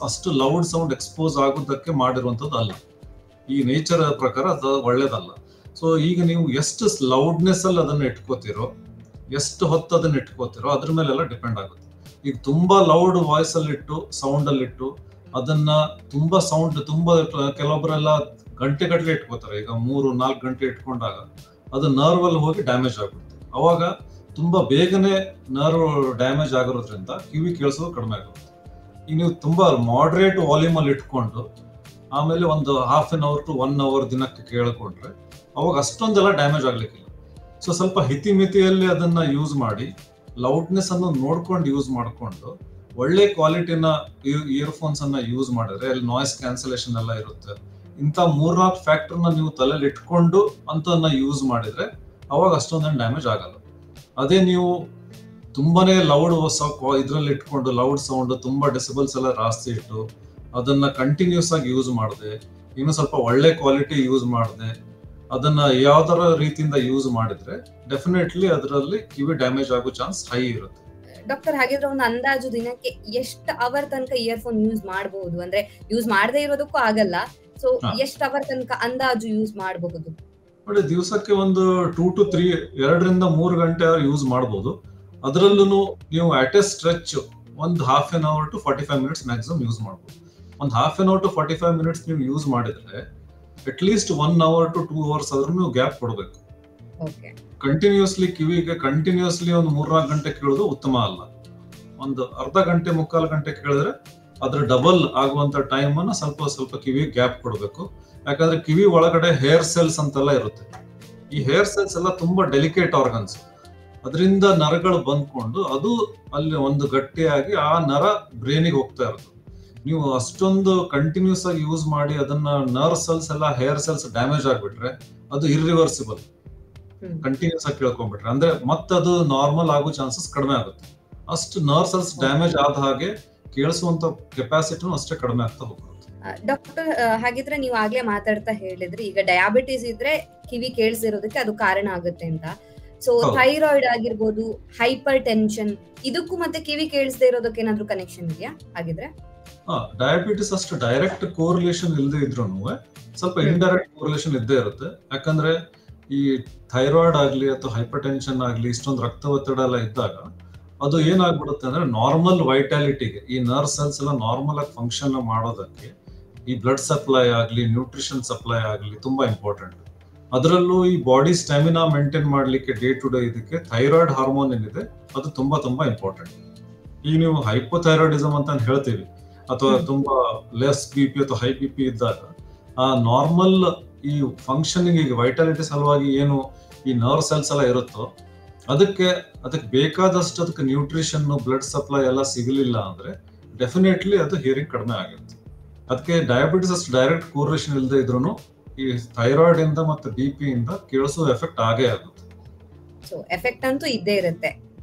ಅಷ್ಟು ಲೌಡ್ ಸೌಂಡ್ ಎಕ್ಸ್ಪೋಸ್ ಆಗೋದಕ್ಕೆ ಮಾಡಿರುವಂತದ್ದು ಅಲ್ಲ. ಈ ನೇಚರ್ ಪ್ರಕಾರ ಅದು ಒಳ್ಳೇದಲ್ಲ. ಸೊ ಈಗ ನೀವು ಎಷ್ಟು ಲೌಡ್ನೆಸ್ ಅಲ್ಲಿ ಅದನ್ನ ಇಟ್ಕೋತಿರೋ, ಎಷ್ಟು ಹೊತ್ತು ಅದನ್ನ ಇಟ್ಕೋತಿರೋ ಅದ್ರ ಮೇಲೆಲ್ಲ ಡಿಪೆಂಡ್ ಆಗುತ್ತೆ. ಈಗ ತುಂಬಾ ಲೌಡ್ ವಾಯ್ಸ್ ಅಲ್ಲಿ ಇಟ್ಟು, ಸೌಂಡ್ ಅಲ್ಲಿ ಇಟ್ಟು ಅದನ್ನ ತುಂಬಾ ಸೌಂಡ್, ತುಂಬಾ ಕೆಲವೊಬ್ಬರೆಲ್ಲ ಗಂಟೆಗಟ್ಟಲೆ ಇಟ್ಕೋತಾರೆ. ಈಗ 3-4 ಗಂಟೆ ಇಟ್ಕೊಂಡಾಗ ಅದು ನರ್ವ್ ಅಲ್ಲಿ ಹೋಗಿ ಡ್ಯಾಮೇಜ್ ಆಗ್ಬಿಡುತ್ತೆ. ಅವಾಗ ತುಂಬಾ ಬೇಗನೆ ನರ್ವ್ ಡ್ಯಾಮೇಜ್ ಆಗಿರೋದ್ರಿಂದ ಕಿವಿ ಕೇಳಿಸೋದು ಕಡಿಮೆ ಆಗುತ್ತೆ. ಈಗ ನೀವು ತುಂಬಾ ಮಾಡ್ರೇಟ್ ವಾಲ್ಯೂಮ್ ಅಲ್ಲಿ ಇಟ್ಕೊಂಡು ಆಮೇಲೆ ಒಂದು 1/2 hour to 1 hour ದಿನಕ್ಕೆ ಕೇಳ್ಕೊಂಡ್ರೆ ಅವಾಗ ಅಷ್ಟೊಂದೆಲ್ಲ ಡ್ಯಾಮೇಜ್ ಆಗ್ಲಿಕ್ಕಿಲ್ಲ. ಸೊ ಸ್ವಲ್ಪ ಹಿತಿಮಿತಿಯಲ್ಲಿ ಅದನ್ನ ಯೂಸ್ ಮಾಡಿ, ಲೌಡ್ನೆಸ್ ಅನ್ನು ನೋಡ್ಕೊಂಡು ಯೂಸ್ ಮಾಡ್ಕೊಂಡು, ಒಳ್ಳೆ ಕ್ವಾಲಿಟಿನ ಇಯರ್ಫೋನ್ಸ್ ಅನ್ನ ಯೂಸ್ ಮಾಡಿದ್ರೆ ಅಲ್ಲಿ ನಾಯ್ಸ್ ಕ್ಯಾನ್ಸಲೇಷನ್ ಎಲ್ಲ ಇರುತ್ತೆ. ಇಂಥ 3-4 ಫ್ಯಾಕ್ಟರ್ನ ನೀವು ತಲೆಯಲ್ಲಿ ಇಟ್ಕೊಂಡು ಅಂತನ್ನ ಯೂಸ್ ಮಾಡಿದ್ರೆ ಅವಾಗ ಅಷ್ಟೊಂದೇನು ಡ್ಯಾಮೇಜ್ ಆಗಲ್ಲ. ಅದೇ ನೀವು ತುಂಬಾನೇ ಲೌಡ್ ಇದ್ರಲ್ಲಿ ಇಟ್ಕೊಂಡು, ಲೌಡ್ ಸೌಂಡ್ ತುಂಬಾ ಡೆಸಿಬಲ್ಸ್ ಎಲ್ಲ ಜಾಸ್ತಿ ಇಟ್ಟು ಅದನ್ನ ಕಂಟಿನ್ಯೂಸ್ ಆಗಿ ಯೂಸ್ ಮಾಡದೆ, ಇನ್ನು ಸ್ವಲ್ಪ ಒಳ್ಳೆ ಕ್ವಾಲಿಟಿ ಯೂಸ್ ಮಾಡದೆ ಅದನ್ನ ಯಾವ್ದಾರ ರೀತಿಯಿಂದ ಯೂಸ್ ಮಾಡಿದ್ರೆ ಡೆಫಿನೆಟ್ಲಿ ಅದರಲ್ಲಿ ಕಿವಿ ಡ್ಯಾಮೇಜ್ ಆಗೋ ಚಾನ್ಸ್ ಹೈ ಇರುತ್ತೆ. ಡಾಕ್ಟರ್, ಹಾಗಿದ್ರೆ ಒಂದು ಅಂದಾಜು ದಿನಕ್ಕೆ ಎಷ್ಟು ಅವರ್ ತನಕ ಇಯರ್ಫೋನ್ ಯೂಸ್ ಮಾಡಬಹುದು? ಅಂದ್ರೆ ಯೂಸ್ ಮಾಡದೇ ಇರೋದಕ್ಕೂ ಆಗಲ್ಲ. ಸೊ ಎಷ್ಟು ಅವರ್ ತನಕ ಅಂದಾಜು ಯೂಸ್ ಮಾಡಬಹುದು? ನೋಡಿ, ದಿವಸಕ್ಕೆ ಒಂದು 2 to 3, 2-3 ಗಂಟೆ ಯೂಸ್ ಮಾಡಬಹುದು. ಅದರಲ್ಲೂ ನೀವು ಅಟ್ ಎ ಸ್ಟ್ರೆಚ್ ಒಂದು 1/2 hour to 45 minutes maximum use ಮಾಡಬಹುದು. ಒಂದು 1/2 hour to 45 minutes ನೀವು ಯೂಸ್ ಮಾಡಿದ್ರೆ at least 1 hour to 2 hours ಆದ್ರೂ ನೀವು ಗ್ಯಾಪ್ ಕೊಡಬೇಕು. ಕಂಟಿನ್ಯೂಸ್ಲಿ ಕಿವಿಗೆ ಕಂಟಿನ್ಯೂಸ್ಲಿ ಒಂದು 3-4 ಗಂಟೆ ಕೇಳೋದು ಉತ್ತಮ ಅಲ್ಲ. ಒಂದು ಅರ್ಧ ಗಂಟೆ, 3/4 ಗಂಟೆ ಕೇಳಿದ್ರೆ ಅದ್ರ ಡಬಲ್ ಆಗುವಂತ ಟೈಮ್ ಅನ್ನ ಸ್ವಲ್ಪ ಕಿವಿ ಗ್ಯಾಪ್ ಕೊಡಬೇಕು. ಯಾಕಂದ್ರೆ ಕಿವಿ ಒಳಗಡೆ ಹೇರ್ ಸೆಲ್ಸ್ ಅಂತೆಲ್ಲ ಇರುತ್ತೆ. ಈ ಹೇರ್ ಸೆಲ್ಸ್ ಎಲ್ಲ ತುಂಬಾ ಡೆಲಿಕೇಟ್ ಆರ್ಗನ್ಸ್. ಅದರಿಂದ ನರಗಳು ಬಂದ್ಕೊಂಡು ಅದು ಅಲ್ಲಿ ಒಂದು ಗಟ್ಟಿಯಾಗಿ ಆ ನರ ಬ್ರೈನಿಗೆ ಹೋಗ್ತಾ ಇರುತ್ತೆ. ನೀವು ಅಷ್ಟೊಂದು ಕಂಟಿನ್ಯೂಸ್ ಆಗಿ ಯೂಸ್ ಮಾಡಿ ಅದನ್ನ ನರ್ವ್ ಸೆಲ್ಸ್ ಎಲ್ಲ, ಹೇರ್ ಸೆಲ್ಸ್ ಡ್ಯಾಮೇಜ್ ಆಗ್ಬಿಟ್ರೆ ಅದು ಇರ್ರಿವರ್ಸಿಬಲ್. ಕಂಟಿನ್ಯೂಸ್ ಆಗಿ ಕೇಳ್ಕೊಂಡ್ಬಿಟ್ರೆ ಅಂದ್ರೆ ಮತ್ತದು ನಾರ್ಮಲ್ ಆಗೋ ಚಾನ್ಸಸ್ ಕಡಿಮೆ ಆಗುತ್ತೆ. ಅಷ್ಟು ನರ್ವ್ ಸೆಲ್ಸ್ ಡ್ಯಾಮೇಜ್ ಆದ ಹಾಗೆ ಕೇಳಿಸುವಂತ ಕೆಪಾಸಿಟಿನೂ ಅಷ್ಟೇ ಕಡಿಮೆ ಆಗ್ತಾ ಹೋಗುತ್ತೆ. ಡಾಕ್ಟರ್, ಹಾಗಿದ್ರೆ ನೀವು ಆಗ್ಲೇ ಮಾತಾಡ್ತಾ ಹೇಳಿದ್ರಿ ಈಗ ಡಯಾಬಿಟಿಸ್ ಇದ್ರೆ ಕಿವಿ ಕೇಳಿಸಿರೋದಕ್ಕೆ ಅದು ಕಾರಣ ಆಗುತ್ತೆ ಅಂತ. ಸೊ ಥೈರಾಯ್ಡ್ ಆಗಿರ್ಬೋದು, ಹೈಪರ್ ಟೆನ್ಷನ್, ಇದಕ್ಕೂ ಮತ್ತೆ ಕಿವಿ ಕೇಳಿಸದೇ ಇರೋದಕ್ಕೆ ಏನಾದ್ರು ಕನೆಕ್ಷನ್ ಇದೆಯಾ? ಹಾಗಿದ್ರೆ ಡಯಾಬಿಟಿಸ್ ಅಷ್ಟು ಡೈರೆಕ್ಟ್ ಕೋರಿಲೇಷನ್ ಇಲ್ಲದೆ ಇದ್ರೂ ಸ್ವಲ್ಪ ಇಂಡೈರೆಕ್ಟ್ ಕೋರಿಲೇಷನ್ ಇದ್ದೇ ಇರುತ್ತೆ. ಯಾಕಂದ್ರೆ ಈ ಥೈರಾಯ್ಡ್ ಆಗ್ಲಿ ಅಥವಾ ಹೈಪರ್ ಟೆನ್ಷನ್ ಆಗ್ಲಿ ಇಷ್ಟೊಂದು ರಕ್ತ ಒತ್ತಡ ಎಲ್ಲ ಇದ್ದಾಗ ಅದು ಏನಾಗ್ಬಿಡುತ್ತೆ ಅಂದ್ರೆ ನಾರ್ಮಲ್ ವೈಟಾಲಿಟಿಗೆ, ಈ ನರ್ವ್ ಸೆಲ್ಸ್ ಎಲ್ಲ ನಾರ್ಮಲ್ ಆಗಿ ಫಂಕ್ಷನ್ ಮಾಡೋದಕ್ಕೆ ಈ ಬ್ಲಡ್ ಸಪ್ಲೈ ಆಗ್ಲಿ ನ್ಯೂಟ್ರಿಷನ್ ಸಪ್ಲೈ ಆಗ್ಲಿ ತುಂಬಾ ಇಂಪಾರ್ಟೆಂಟ್. ಅದರಲ್ಲೂ ಈ ಬಾಡಿ ಸ್ಟಾಮಿನಾ ಮೇಂಟೈನ್ ಮಾಡ್ಲಿಕ್ಕೆ ಡೇ ಟು ಡೇ ಇದಕ್ಕೆ ಥೈರಾಯ್ಡ್ ಹಾರ್ಮೋನ್ ಏನಿದೆ ಅದು ತುಂಬಾ ತುಂಬಾ ಇಂಪಾರ್ಟೆಂಟ್. ಈಗ ನೀವು ಹೈಪೋಥೈರಾಯ್ಡಿಸಮ್ ಅಂತ ಹೇಳ್ತೀವಿ, ಅಥವಾ ತುಂಬಾ ಲೆಸ್ BP ಅಥವಾ ಹೈ BP ಇದ್ದಾಗ ಆ ನಾರ್ಮಲ್ ಈ ಫಂಕ್ಷನಿಂಗ್, ಈಗ ವೈಟಾಲಿಟಿ ಸಲುವಾಗಿ ಏನು ಈ ನರ್ವ್ ಸೆಲ್ಸ್ ಎಲ್ಲ ಇರುತ್ತೋ ಅದಕ್ಕೆ ಬೇಕಾದಷ್ಟು ಅದಕ್ಕೆ ನ್ಯೂಟ್ರಿಷನ್ ಬ್ಲಡ್ ಸಪ್ಲೈ ಎಲ್ಲ ಸಿಗಲಿಲ್ಲ ಅಂದ್ರೆ ಡೆಫಿನೆಟ್ಲಿ ಅದು ಹಿಯರಿಂಗ್ ಕಡಿಮೆ ಆಗುತ್ತೆ. ಅದಕ್ಕೆ ಡಯಾಬಿಟಿಸ್ ಅಷ್ಟು ಡೈರೆಕ್ಟ್ ಕೋರಿಲೇಷನ್ ಇಲ್ಲದೆ ಇದ್ರೂ ಈ ಥೈರಾಯ್ಡ್ ಇಂದ ಮತ್ತೆ BP ಇಂದ ಕೇಳಿಸೋ ಎಫೆಕ್ಟ್ ಆಗೇ ಆಗುತ್ತೆ. ಸೊ ಎಫೆಕ್ಟ್ ಅಂತೂ ಇದ್ದೇ ಇರುತ್ತೆ,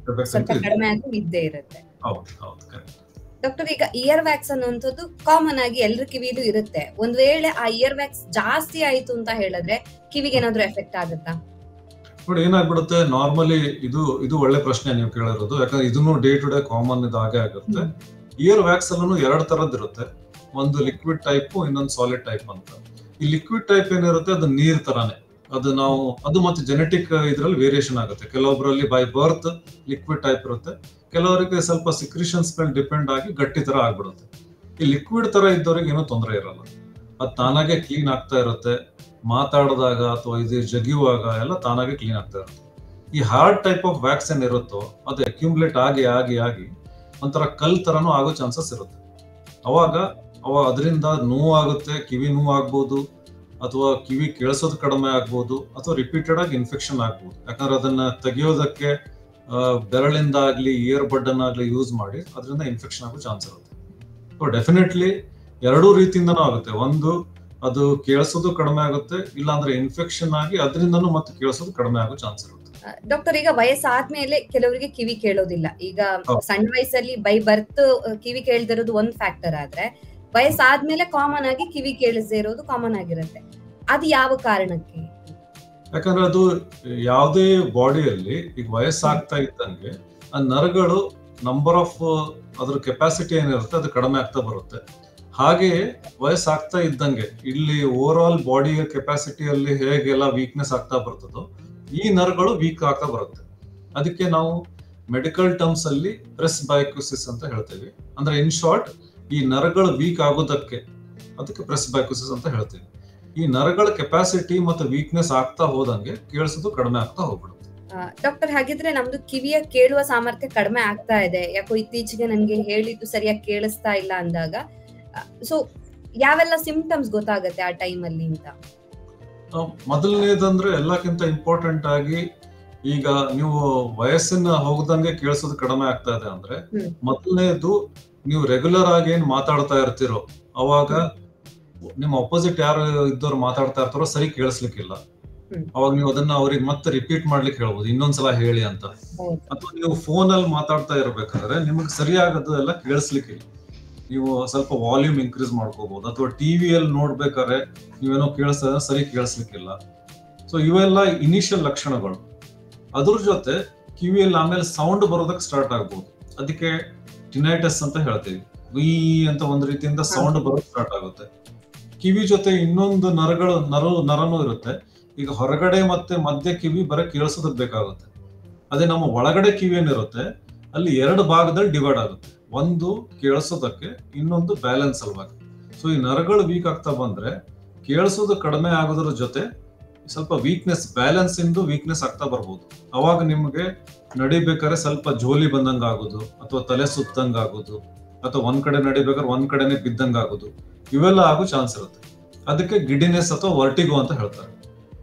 ಸ್ವಲ್ಪ ಕಡಿಮೆ ಆದ್ರೂ ಇದ್ದೇ ಇರುತ್ತೆ. ಡಾಕ್ಟರ್, ಈಗ ಇಯರ್ ವ್ಯಾಕ್ಸ್ ಅನ್ನುವಂಥದ್ದು ಕಾಮನ್ ಆಗಿ ಎಲ್ಲರ ಕಿವಿಲೂ ಇರುತ್ತೆ. ಒಂದ್ ವೇಳೆ ಆ ಇಯರ್ ವ್ಯಾಕ್ಸ್ ಜಾಸ್ತಿ ಆಯ್ತು ಅಂತ ಹೇಳಿದ್ರೆ ಕಿವಿಗೆ ಏನಾದ್ರೂ ಎಫೆಕ್ಟ್ ಆಗುತ್ತಾ? ನೋಡಿ, ಏನಾಗ್ಬಿಡುತ್ತೆ, ನಾರ್ಮಲಿ ಇದು ಒಳ್ಳೆ ಪ್ರಶ್ನೆ ನೀವು ಕೇಳಿರೋದು. ಯಾಕಂದ್ರೆ ಇದನ್ನು ಡೇ ಟು ಡೇ ಕಾಮನ್ ಇದಾಗೆ ಆಗುತ್ತೆ. ಇಯರ್ ವ್ಯಾಕ್ಸ್ ಅಲ್ಲೂ 2 ತರದ್ ಇರುತ್ತೆ, ಒಂದು ಲಿಕ್ವಿಡ್ ಟೈಪ್, ಇನ್ನೊಂದು ಸಾಲಿಡ್ ಟೈಪ್ ಅಂತ. ಈ ಲಿಕ್ವಿಡ್ ಟೈಪ್ ಏನಿರುತ್ತೆ ಅದು ನೀರ್ ತರಾನೇ, ಅದು ಮತ್ತೆ ಜೆನೆಟಿಕ್ ಇದ್ರಲ್ಲಿ ವೇರಿಯೇಷನ್ ಆಗುತ್ತೆ. ಕೆಲವೊಬ್ಬರಲ್ಲಿ ಬೈ ಬರ್ತ್ ಲಿಕ್ವಿಡ್ ಟೈಪ್ ಇರುತ್ತೆ, ಕೆಲವರಿಗೆ ಸ್ವಲ್ಪ ಸಿಕ್ರಿಷನ್ಸ್ ಮೇಲೆ ಡಿಪೆಂಡ್ ಆಗಿ ಗಟ್ಟಿ ತರ ಆಗ್ಬಿಡುತ್ತೆ. ಈ ಲಿಕ್ವಿಡ್ ತರ ಇದ್ದವ್ರಿಗೆ ಏನೂ ತೊಂದರೆ ಇರಲ್ಲ, ಅದು ತಾನಾಗೆ ಕ್ಲೀನ್ ಆಗ್ತಾ ಇರುತ್ತೆ. ಮಾತಾಡಿದಾಗ ಅಥವಾ ಇದು ಜಗಿಯುವಾಗ ಎಲ್ಲ ತಾನಾಗೆ ಕ್ಲೀನ್ ಆಗ್ತಾ ಇರುತ್ತೆ. ಈ ಹಾರ್ಡ್ ಟೈಪ್ ಆಫ್ ವ್ಯಾಕ್ಸ್ ಏನ್ ಇರುತ್ತೋ ಅದು ಅಕ್ಯುಮುಲೇಟ್ ಆಗಿ ಆಗಿ ಆಗಿ ಒಂಥರ ಕಲ್ ತರನೂ ಆಗೋ ಚಾನ್ಸಸ್ ಇರುತ್ತೆ. ಅವಾಗ ಅದರಿಂದ ನೋವಾಗುತ್ತೆ, ಕಿವಿ ನೋವು ಆಗ್ಬೋದು, ಅಥವಾ ಕಿವಿ ಕೇಳಿಸೋದು ಕಡಿಮೆ ಆಗ್ಬೋದು, ಅಥವಾ ರಿಪೀಟೆಡ್ ಆಗಿ ಇನ್ಫೆಕ್ಷನ್ ಆಗ್ಬೋದು. ಯಾಕಂದ್ರೆ ಅದನ್ನ ತೆಗೆಯೋದಕ್ಕೆ ಬೆರಳಿಂದ ಆಗ್ಲಿ ಇಯರ್ ಬಡ್ ಅನ್ನಾಗ್ಲಿ ಯೂಸ್ ಮಾಡಿ ಅದರಿಂದ ಇನ್ಫೆಕ್ಷನ್ ಆಗೋ ಚಾನ್ಸ್ ಇರುತ್ತೆ. ಸೊ ಡೆಫಿನೆಟ್ಲಿ 2 ರೀತಿಯಿಂದನೂ ಆಗುತ್ತೆ. ಒಂದು, ಅದು ಕೇಳಿಸೋದು ಕಡಿಮೆ ಆಗುತ್ತೆ, ಇಲ್ಲಾಂದ್ರೆ ಇನ್ಫೆಕ್ಷನ್ ಆಗಿ ಅದರಿಂದನೂ ಮತ್ತೆ ಕೇಳಿಸೋದು ಕಡಿಮೆ ಆಗೋ ಚಾನ್ಸ್ ಇರುತ್ತೆ. ಡಾಕ್ಟರ್, ಈಗ ವಯಸ್ಸಾದ್ಮೇಲೆ ಕೆಲವರಿಗೆ ಕಿವಿ ಕೇಳೋದಿಲ್ಲ. ಈಗ ಸಣ್ಣ ವಯಸ್ಸಲ್ಲಿ ಬೈ ಬರ್ತ್ ಕಿವಿ ಕೇಳದಿರೋದು ಒಂದ್ ಫ್ಯಾಕ್ಟರ್ ಆದ್ರೆ, ವಯಸ್ಸಾದ್ಮೇಲೆ ಕಾಮನ್ ಆಗಿ ಕಿವಿ ಕೇಳಿಸದೇ ಇರೋದು ಕಾಮನ್ ಆಗಿರುತ್ತೆ. ಅದು ಯಾವ ಕಾರಣಕ್ಕೆ? ಯಾಕಂದ್ರೆ ಅದು ಯಾವುದೇ ಬಾಡಿಯಲ್ಲಿ ಈಗ ವಯಸ್ಸಾಗ್ತಾ ಇದ್ದಂಗೆ ಆ ನರಗಳು ನಂಬರ್ ಆಫ್ ಅದ್ರ ಕೆಪಾಸಿಟಿ ಏನಿರುತ್ತೆ ಅದು ಕಡಿಮೆ ಆಗ್ತಾ ಬರುತ್ತೆ. ಹಾಗೆಯೇ ವಯಸ್ಸಾಗ್ತಾ ಇದ್ದಂಗೆ ಇಲ್ಲಿ ಓವರ್ ಆಲ್ ಬಾಡಿಯ ಕೆಪಾಸಿಟಿಯಲ್ಲಿ ಹೇಗೆಲ್ಲ ವೀಕ್ನೆಸ್ ಆಗ್ತಾ ಬರ್ತದೋ ಈ ನರಗಳು ವೀಕ್ ಆಗ್ತಾ ಬರುತ್ತೆ. ಅದಕ್ಕೆ ನಾವು ಮೆಡಿಕಲ್ ಟರ್ಮ್ಸ್ ಅಲ್ಲಿ ಪ್ರೆಸ್ಬೈಕ್ಯೂಸಿಸ್ ಅಂತ ಹೇಳ್ತೇವೆ. ಅಂದ್ರೆ ಇನ್ ಶಾರ್ಟ್, ಈ ನರಗಳು ವೀಕ್ ಆಗೋದಕ್ಕೆ ಅದಕ್ಕೆ ಪ್ರೆಸ್ಬೈಕ್ಯೂಸಿಸ್ ಅಂತ ಹೇಳ್ತೀವಿ. ಈ ನರಗಳ ಕೆಪಾಸಿಟಿ ಮತ್ತು ವೀಕ್ನೆಸ್ ಆಗ್ತಾ ಹೋದಂಗೆ ಕೇಳಿಸೋದು ಕಡಿಮೆ ಆಗ್ತಾ ಹೋಗ್ಬಿಡುತ್ತೆ. ಡಾಕ್ಟರ್, ಹಾಗಿದ್ರೆ ನಮ್ದು ಕಿವಿಯ ಕೇಳುವ ಸಾಮರ್ಥ್ಯ ಕಡಿಮೆ ಆಗ್ತಾ ಇದೆ, ಯಾಕೋ ಇತ್ತೀಚೆಗೆ ನನ್ಗೆ ಹೇಳಿದ್ದು ಸರಿಯಾಗಿ ಕೇಳಿಸ್ತಾ ಇಲ್ಲ ಅಂದಾಗ, ಸೊ ಯಾವೆಲ್ಲ ಸಿಂಪ್ಟಮ್ಸ್ ಗೊತ್ತಾಗತ್ತೆ ಆ ಟೈಮ್ ಅಲ್ಲಿ ಅಂತ? ಮೊದಲನೇದಂದ್ರೆ ಎಲ್ಲಕ್ಕಿಂತ ಇಂಪಾರ್ಟೆಂಟ್ ಆಗಿ, ಈಗ ನೀವು ವಯಸ್ಸಿನ ಹೋಗದಂಗೆ ಕೇಳಿಸೋದು ಕಡಿಮೆ ಆಗ್ತಾ ಇದೆ ಅಂದ್ರೆ ಮೊದಲನೇದು, ನೀವು ರೆಗ್ಯುಲರ್ ಆಗಿ ಏನ್ ಮಾತಾಡ್ತಾ ಇರ್ತಿರೋ ಅವಾಗ ನಿಮ್ಮ ಅಪೋಸಿಟ್ ಯಾರು ಇದ್ದವ್ರು ಮಾತಾಡ್ತಾ ಇರ್ತಾರೋ ಸರಿ ಕೇಳಿಸ್ಲಿಕ್ಕಿಲ್ಲ. ಅವಾಗ ನೀವು ಅದನ್ನ ಅವ್ರಿಗೆ ಮತ್ತೆ ರಿಪೀಟ್ ಮಾಡ್ಲಿಕ್ಕೆ ಹೇಳ್ಬೋದು, ಇನ್ನೊಂದ್ಸಲ ಹೇಳಿ ಅಂತ. ಅಥವಾ ನೀವು ಫೋನ್ ಅಲ್ಲಿ ಮಾತಾಡ್ತಾ ಇರ್ಬೇಕಾದ್ರೆ ನಿಮ್ಗೆ ಸರಿಯಾಗದು ಎಲ್ಲ ಕೇಳಿಸ್ಲಿಕ್ಕಿಲ್ಲ, ನೀವು ಸ್ವಲ್ಪ ವಾಲ್ಯೂಮ್ ಇನ್ಕ್ರೀಸ್ ಮಾಡ್ಕೋಬಹುದು. ಅಥವಾ ಟಿವಿಯಲ್ಲಿ ನೋಡ್ಬೇಕಾದ್ರೆ ನೀವೇನೋ ಕೇಳಿಸ್ತಾ ಸರಿ ಕೇಳಿಸ್ಲಿಕ್ಕಿಲ್ಲ. ಸೊ ಇವೆಲ್ಲ ಇನಿಷಿಯಲ್ ಲಕ್ಷಣಗಳು. ಅದ್ರ ಜೊತೆ ಕಿವಿಯಲ್ಲಿ ಆಮೇಲೆ ಸೌಂಡ್ ಬರೋದಕ್ಕೆ ಸ್ಟಾರ್ಟ್ ಆಗ್ಬೋದು, ಅದಕ್ಕೆ ಟಿನೈಟಸ್ ಅಂತ ಹೇಳ್ತೀವಿ. ವಿ ಅಂತ ಒಂದ್ ರೀತಿಯಿಂದ ಸೌಂಡ್ ಬರೋದು ಸ್ಟಾರ್ಟ್ ಆಗುತ್ತೆ. ಕಿವಿ ಜೊತೆ ಇನ್ನೊಂದು ನರನೂ ಇರುತ್ತೆ. ಈಗ ಹೊರಗಡೆ ಮತ್ತೆ ಮಧ್ಯ ಕಿವಿ ಬರೀ ಕೇಳಿಸೋದಕ್ಕೆ ಬೇಕಾಗುತ್ತೆ. ಅದೇ ನಮ್ಮ ಒಳಗಡೆ ಕಿವಿ ಏನಿರುತ್ತೆ ಅಲ್ಲಿ 2 ಭಾಗದಲ್ಲಿ ಡಿವೈಡ್ ಆಗುತ್ತೆ, ಒಂದು ಕೇಳಿಸೋದಕ್ಕೆ, ಇನ್ನೊಂದು ಬ್ಯಾಲೆನ್ಸ್ ಸಲುವಾಗಿ. ಸೊ ಈ ನರಗಳು ವೀಕ್ ಆಗ್ತಾ ಬಂದ್ರೆ ಕೇಳಿಸೋದು ಕಡಿಮೆ ಆಗೋದ್ರ ಜೊತೆ ಸ್ವಲ್ಪ ವೀಕ್ನೆಸ್, ಬ್ಯಾಲೆನ್ಸ್ ಇಂದು ವೀಕ್ನೆಸ್ ಆಗ್ತಾ ಬರ್ಬೋದು. ಅವಾಗ ನಿಮ್ಗೆ ನಡಿಬೇಕಾದ್ರೆ ಸ್ವಲ್ಪ ಜೋಲಿ ಬಂದಂಗ ಆಗೋದು, ಅಥವಾ ತಲೆ ಸುತ್ತಂಗ ಆಗೋದು, ಅಥವಾ ಒಂದ್ ಕಡೆ ನಡಿಬೇಕಾದ್ರೆ ಒಂದ್ ಕಡೆನೆ ಬಿದ್ದಂಗ ಆಗೋದು, ಇವೆಲ್ಲ ಆಗೋ ಚಾನ್ಸ್ ಇರುತ್ತೆ. ಅದಕ್ಕೆ ಗಿಡಿನೆಸ್ ಅಥವಾ ವರ್ಟಿಗೋ ಅಂತ ಹೇಳ್ತಾರೆ.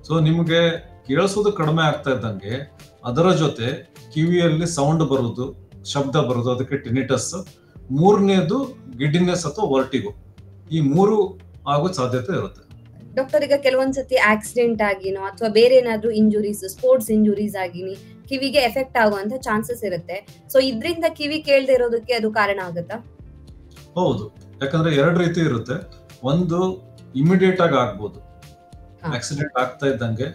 ಸೊ ನಿಮ್ಗೆ ಕೇಳಿಸೋದು ಕಡಿಮೆ ಆಗ್ತಾ ಇದ್ದಂಗೆ ಅದರ ಜೊತೆ ಕಿವಿಯಲ್ಲಿ ಸೌಂಡ್ ಬರೋದು, ಶಬ್ದ ಬರೋದು, ಅದಕ್ಕೆ ಟಿನಿಟಸ್. 3ನೇದು ಗಿಡಿನೆಸ್ ಅಥವಾ ವರ್ಟಿಗೋ. ಈ 3 ಆಗೋ ಸಾಧ್ಯತೆ ಇರುತ್ತೆ. ಡಾಕ್ಟರ್, ಈಗ ಕೆಲವೊಂದ್ಸತಿ ಆಕ್ಸಿಡೆಂಟ್ ಆಗಿನೋ ಅಥವಾ ಬೇರೆ ಏನಾದ್ರೂ ಇಂಜುರೀಸ್, ಸ್ಪೋರ್ಟ್ಸ್ ಇಂಜುರೀಸ್ ಆಗಿನಿ ಕಿವಿಗೆ ಎಫೆಕ್ಟ್ ಆಗುವಂತ ಚಾನ್ಸಸ್ ಇರುತ್ತೆ. ಸೊ ಇದ್ರಿಂದ ಕಿವಿ ಕೇಳದೆ ಇರೋದಕ್ಕೆ ಅದು ಕಾರಣ ಆಗುತ್ತಾ? ಹೌದು, ಯಾಕಂದ್ರೆ 2 ರೀತಿ ಇರುತ್ತೆ. ಒಂದು, ಇಮಿಡಿಯೇಟ್ ಆಗಿ ಆಗ್ಬೋದು. ಆಕ್ಸಿಡೆಂಟ್ ಆಗ್ತಾ ಇದ್ದಂಗೆ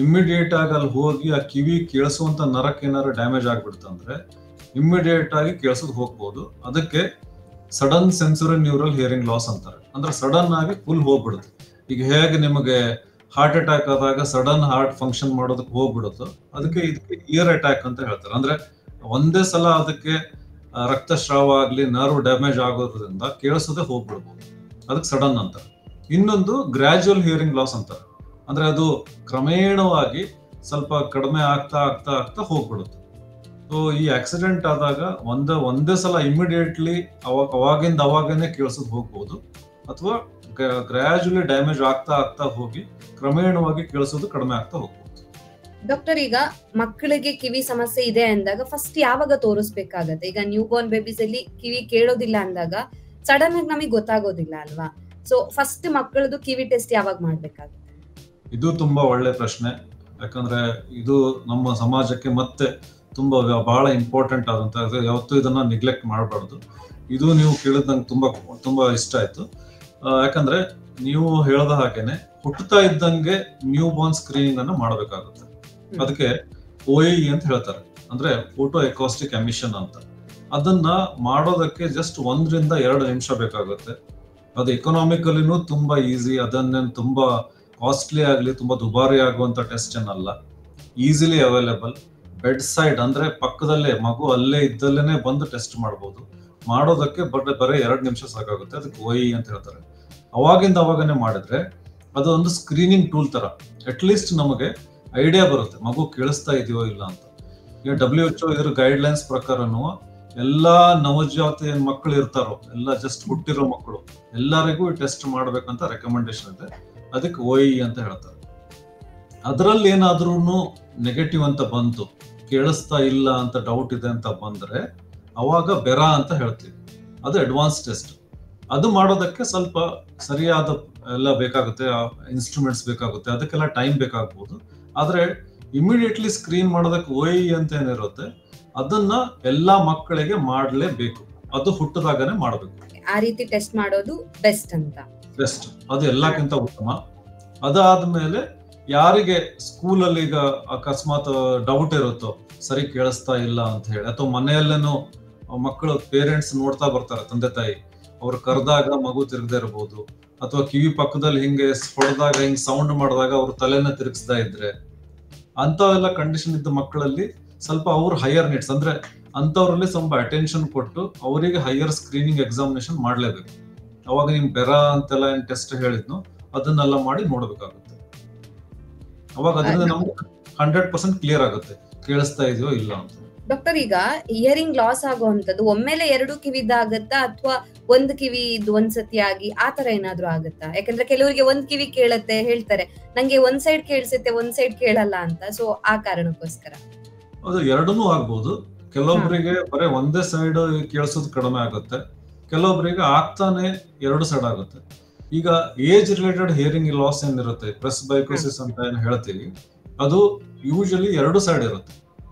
ಇಮಿಡಿಯೇಟ್ ಆಗಿ ಅಲ್ಲಿ ಹೋಗಿ ಆ ಕಿವಿ ಕೇಳಿಸುವಂತ ನರಕ್ಕೆ ಏನಾದ್ರು ಡ್ಯಾಮೇಜ್ ಆಗ್ಬಿಡುತ್ತಂದ್ರೆ ಇಮಿಡಿಯೇಟ್ ಆಗಿ ಕೇಳಿಸೋದು ಹೋಗ್ಬೋದು. ಅದಕ್ಕೆ sudden sensory neural hearing loss ಅಂತಾರೆ. ಅಂದ್ರೆ ಸಡನ್ ಆಗಿ ಫುಲ್ ಹೋಗ್ಬಿಡುತ್ತೆ. ಈಗ ಹೇಗೆ ನಿಮಗೆ ಹಾರ್ಟ್ ಅಟ್ಯಾಕ್ ಆದಾಗ ಸಡನ್ ಹಾರ್ಟ್ ಫಂಕ್ಷನ್ ಮಾಡೋದಕ್ಕೆ ಹೋಗ್ಬಿಡುತ್ತೋ ಅದಕ್ಕೆ ಇದಕ್ಕೆ ಇಯರ್ ಅಟ್ಯಾಕ್ ಅಂತ ಹೇಳ್ತಾರೆ. ಅಂದ್ರೆ ಒಂದೇ ಸಲ ಅದಕ್ಕೆ ರಕ್ತಸ್ರಾವ ಆಗ್ಲಿ ನರ್ವ್ ಡ್ಯಾಮೇಜ್ ಆಗೋದ್ರಿಂದ ಕೇಳಿಸೋದೇ ಹೋಗ್ಬಿಡ್ಬೋದು, ಅದಕ್ಕೆ ಸಡನ್ ಅಂತಾರೆ. ಇನ್ನೊಂದು ಗ್ರಾಜುವಲ್ ಹಿಯರಿಂಗ್ ಲಾಸ್ ಅಂತಾರೆ. ಅಂದ್ರೆ ಅದು ಕ್ರಮೇಣವಾಗಿ ಸ್ವಲ್ಪ ಕಡಿಮೆ ಆಗ್ತಾ ಆಗ್ತಾ ಆಗ್ತಾ ಹೋಗ್ಬಿಡುತ್ತೆ. ಸೊ ಈ ಆಕ್ಸಿಡೆಂಟ್ ಆದಾಗ ಒಂದೇ ಸಲ ಇಮಿಡಿಯೇಟ್ಲಿ ಅವಾಗಿಂದ ಅವಾಗನೇ ಕೇಳಿಸೋದು ಹೋಗ್ಬೋದು, ಅಥವಾ ಗ್ರಾಜುವಲಿ ಡ್ಯಾಮೇಜ್ ಆಗ್ತಾ ಆಗ್ತಾ ಹೋಗಿ ಕ್ರಮೇಣವಾಗಿ ಕೇಳಿಸೋದು ಕಡಿಮೆ ಆಗ್ತಾ ಹೋಗ್ಬೋದು. ಡಾಕ್ಟರ್, ಈಗ ಮಕ್ಕಳಿಗೆ ಕಿವಿ ಸಮಸ್ಯೆ ಇದೆ ಅಂದಾಗ ಫಸ್ಟ್ ಯಾವಾಗ ತೋರಿಸ್ಬೇಕಾಗತ್ತೆ? ಈಗ ನ್ಯೂ ಬೋರ್ನ್ ಬೇಬೀಸ್ ಅಲ್ಲಿ ಕಿವಿ ಕೇಳೋದಿಲ್ಲ ಅಂದಾಗ ಸಡನ್ ಆಗಿ ನಮಗೆ ಗೊತ್ತಾಗೋದಿಲ್ಲ ಅಲ್ವಾ? ಸೊ ಫಸ್ಟ್ ಮಕ್ಕಳದು ಕಿವಿ ಟೆಸ್ಟ್ ಯಾವಾಗ ಮಾಡ್ಬೇಕಾಗುತ್ತೆ? ಇದು ತುಂಬಾ ಒಳ್ಳೆ ಪ್ರಶ್ನೆ. ಯಾಕಂದ್ರೆ ಇದು ನಮ್ಮ ಸಮಾಜಕ್ಕೆ ಮತ್ತೆ ತುಂಬಾ ಬಹಳ ಇಂಪಾರ್ಟೆಂಟ್ ಆದಂತ, ಯಾವತ್ತೂ ಇದನ್ನ ನೆಗ್ಲೆಕ್ಟ್ ಮಾಡಬಾರ್ದು. ಇದು ನೀವು ಕೇಳಿದ್ ನಂಗೆ ತುಂಬಾ ಇಷ್ಟ ಆಯ್ತು. ಯಾಕಂದ್ರೆ ನೀವು ಹೇಳದ ಹಾಗೇನೆ ಹುಟ್ಟುತ್ತಾ ಇದ್ದಂಗೆ ನ್ಯೂ ಬಾರ್ನ್ ಸ್ಕ್ರೀನಿಂಗ್ ಅನ್ನ ಮಾಡಬೇಕಾಗುತ್ತೆ. ಅದಕ್ಕೆ OAE ಅಂತ ಹೇಳ್ತಾರೆ, ಅಂದ್ರೆ ಫೋಟೋ ಎಕೋಸ್ಟಿಕ್ ಎಮಿಷನ್ ಅಂತ. ಅದನ್ನ ಮಾಡೋದಕ್ಕೆ ಜಸ್ಟ್ 1 ರಿಂದ 2 ನಿಮಿಷ ಬೇಕಾಗುತ್ತೆ. ಅದು ಎಕನಾಮಿಕಲಿನೂ ತುಂಬಾ ಈಸಿ, ಅದನ್ನೇನು ತುಂಬಾ ಕಾಸ್ಟ್ಲಿ ಆಗ್ಲಿ ತುಂಬಾ ದುಬಾರಿ ಆಗುವಂತ ಟೆಸ್ಟ್ ಏನಲ್ಲ. ಈಸಿಲಿ ಅವೈಲೇಬಲ್, ಬೆಡ್ ಸೈಡ್ ಅಂದ್ರೆ ಪಕ್ಕದಲ್ಲೇ ಮಗು ಅಲ್ಲೇ ಇದ್ದಲ್ಲೇನೆ ಬಂದು ಟೆಸ್ಟ್ ಮಾಡಬಹುದು. ಮಾಡೋದಕ್ಕೆ ಬರೀ 2 ನಿಮಿಷ ಸಾಕಾಗುತ್ತೆ. ಅದಕ್ಕೆ OAE ಅಂತ ಹೇಳ್ತಾರೆ. ಅವಾಗನೇ ಮಾಡಿದ್ರೆ ಅದು ಒಂದು ಸ್ಕ್ರೀನಿಂಗ್ ಟೂಲ್ ತರ ಅಟ್ಲೀಸ್ಟ್ ನಮಗೆ ಐಡಿಯಾ ಬರುತ್ತೆ ಮಗು ಕೇಳಿಸ್ತಾ ಇದೆಯೋ ಇಲ್ಲ ಅಂತ. ಈಗ WHO ಇದ್ರ ಗೈಡ್ ಲೈನ್ಸ್ ಪ್ರಕಾರನು ಎಲ್ಲಾ ನವಜಾತ ಮಕ್ಕಳು ಇರ್ತಾರೋ, ಎಲ್ಲ ಜಸ್ಟ್ ಹುಟ್ಟಿರೋ ಮಕ್ಕಳು ಎಲ್ಲರಿಗೂ ಟೆಸ್ಟ್ ಮಾಡ್ಬೇಕಂತ ರೆಕಮೆಂಡೇಶನ್ ಇದೆ. ಅದಕ್ಕೆ OAE ಅಂತ ಹೇಳ್ತಾರೆ. ಅದರಲ್ಲಿ ಏನಾದ್ರೂ ನೆಗೆಟಿವ್ ಅಂತ ಬಂತು, ಕೇಳಿಸ್ತಾ ಇಲ್ಲ ಅಂತ ಡೌಟ್ ಇದೆ ಅಂತ ಬಂದ್ರೆ ಅವಾಗ ಬೆರಾ ಅಂತ ಹೇಳ್ತೀವಿ. ಅದು ಅಡ್ವಾನ್ಸ್ ಟೆಸ್ಟ್. ಅದು ಮಾಡೋದಕ್ಕೆ ಸ್ವಲ್ಪ ಸರಿಯಾದ ಎಲ್ಲ ಬೇಕಾಗುತ್ತೆ, ಇನ್ಸ್ಟ್ರೂಮೆಂಟ್ಸ್ ಬೇಕಾಗುತ್ತೆ, ಅದಕ್ಕೆಲ್ಲ ಟೈಮ್ ಬೇಕಾಗ್ಬೋದು. ಆದ್ರೆ ಇಮಿಡಿಯೇಟ್ಲಿ ಸ್ಕ್ರೀನ್ ಮಾಡೋದಕ್ಕೆ OAE ಅಂತ ಏನಿರುತ್ತೆ ಅದನ್ನ ಎಲ್ಲಾ ಮಕ್ಕಳಿಗೆ ಮಾಡ್ಲೇಬೇಕು. ಅದು ಹುಟ್ಟದಾಗನೇ ಮಾಡಬೇಕು. ಆ ರೀತಿ ಟೆಸ್ಟ್ ಮಾಡೋದು ಬೆಸ್ಟ್ ಅಂತ. ಬೆಸ್ಟ್, ಅದು ಎಲ್ಲಕ್ಕಿಂತ ಉತ್ತಮ. ಅದಾದ್ಮೇಲೆ ಯಾರಿಗೆ ಸ್ಕೂಲಲ್ಲಿ ಈಗ ಅಕಸ್ಮಾತ್ ಡೌಟ್ ಇರುತ್ತೋ ಸರಿ ಕೇಳಿಸ್ತಾ ಇಲ್ಲ ಅಂತ ಹೇಳಿ, ಅಥವಾ ಮನೆಯಲ್ಲೇನೋ ಮಕ್ಕಳು ಪೇರೆಂಟ್ಸ್ ನೋಡ್ತಾ ಬರ್ತಾರೆ, ತಂದೆ ತಾಯಿ ಅವ್ರು ಕರೆದಾಗ ಮಗು ತಿರುಗದೆ ಇರಬಹುದು, ಅಥವಾ ಕಿವಿ ಪಕ್ಕದಲ್ಲಿ ಹಿಂಗೆ ಹೊಡೆದಾಗ ಹಿಂಗ್ ಸೌಂಡ್ ಮಾಡಿದಾಗ ಅವ್ರ ತಲೆನ ತಿರುಗಿಸ್ತಾ ಇದ್ರೆ, ಅಂತವೆಲ್ಲ ಕಂಡೀಷನ್ ಇದ್ದ ಮಕ್ಕಳಲ್ಲಿ ಸ್ವಲ್ಪ ಅವ್ರು ಹೈಯರ್ ನೀಡ್ಸ್ ಅಂದ್ರೆ ಅಂತವ್ರಲ್ಲಿ ಸ್ವಲ್ಪ ಅಟೆನ್ಷನ್ ಕೊಟ್ಟು ಅವರಿಗೆ ಹೈಯರ್ ಸ್ಕ್ರೀನಿಂಗ್ ಎಕ್ಸಾಮಿನೇಷನ್ ಮಾಡ್ಲೇಬೇಕು. ಅವಾಗ ನಿಮ್ ಬೆರಾ ಅಂತೆಲ್ಲ ಏನ್ ಟೆಸ್ಟ್ ಹೇಳಿದ್ನು ಅದನ್ನೆಲ್ಲ ಮಾಡಿ ನೋಡ್ಬೇಕಾಗುತ್ತೆ. ಅವಾಗ ಅದರಿಂದ ನಮ್ಗೆ 100% ಕ್ಲಿಯರ್ ಆಗುತ್ತೆ ಕೇಳಿಸ್ತಾ ಇದೆಯೋ ಇಲ್ಲ ಅಂತ. ಡಾಕ್ಟರ್, ಈಗ ಹಿಯರಿಂಗ್ ಲಾಸ್ ಆಗುವಂತದ್ದು ಒಮ್ಮೆಲೆ 2 ಕಿವಿದಾಗತ್ತಾ ಅಥವಾ ಒಂದು ಕಿವಿ ಇದ್ದು ಒಂದ್ಸತಿ ಆಗಿ ಆತರ ಏನಾದ್ರೂ ಆಗುತ್ತಾ? ಯಾಕಂದ್ರೆ ಕೆಲವರಿಗೆ ಒಂದ್ ಕಿವಿ ಕೇಳತ್ತೆ, ಹೇಳ್ತಾರೆ ನಂಗೆ ಒಂದ್ ಸೈಡ್ ಕೇಳಿಸುತ್ತೆ ಒಂದ್ ಸೈಡ್ ಕೇಳಲ್ಲ ಅಂತ. ಸೊ ಆ ಕಾರಣಕ್ಕೋಸ್ಕರ ಅದು ಎರಡನ್ನೂ ಆಗ್ಬೋದು. ಕೆಲವೊಬ್ಬರಿಗೆ ಬರೀ ಒಂದೇ ಸೈಡ್ ಕೇಳಿಸೋದು ಕಡಿಮೆ ಆಗುತ್ತೆ, ಕೆಲವೊಬ್ಬರಿಗೆ ಆಗ್ತಾನೆ 2 ಸೈಡ್ ಆಗುತ್ತೆ. ಈಗ ಏಜ್ ರಿಲೇಟೆಡ್ ಹಿಯರಿಂಗ್ ಲಾಸ್ ಏನಿರುತ್ತೆ, ಪ್ರೆಸ್ಬೈಕೋಸಿಸ್ ಅಂತ ಏನ್ ಹೇಳ್ತೀವಿ, ಅದು ಯೂಶಲಿ 2 ಸೈಡ್ ಇರುತ್ತೆ.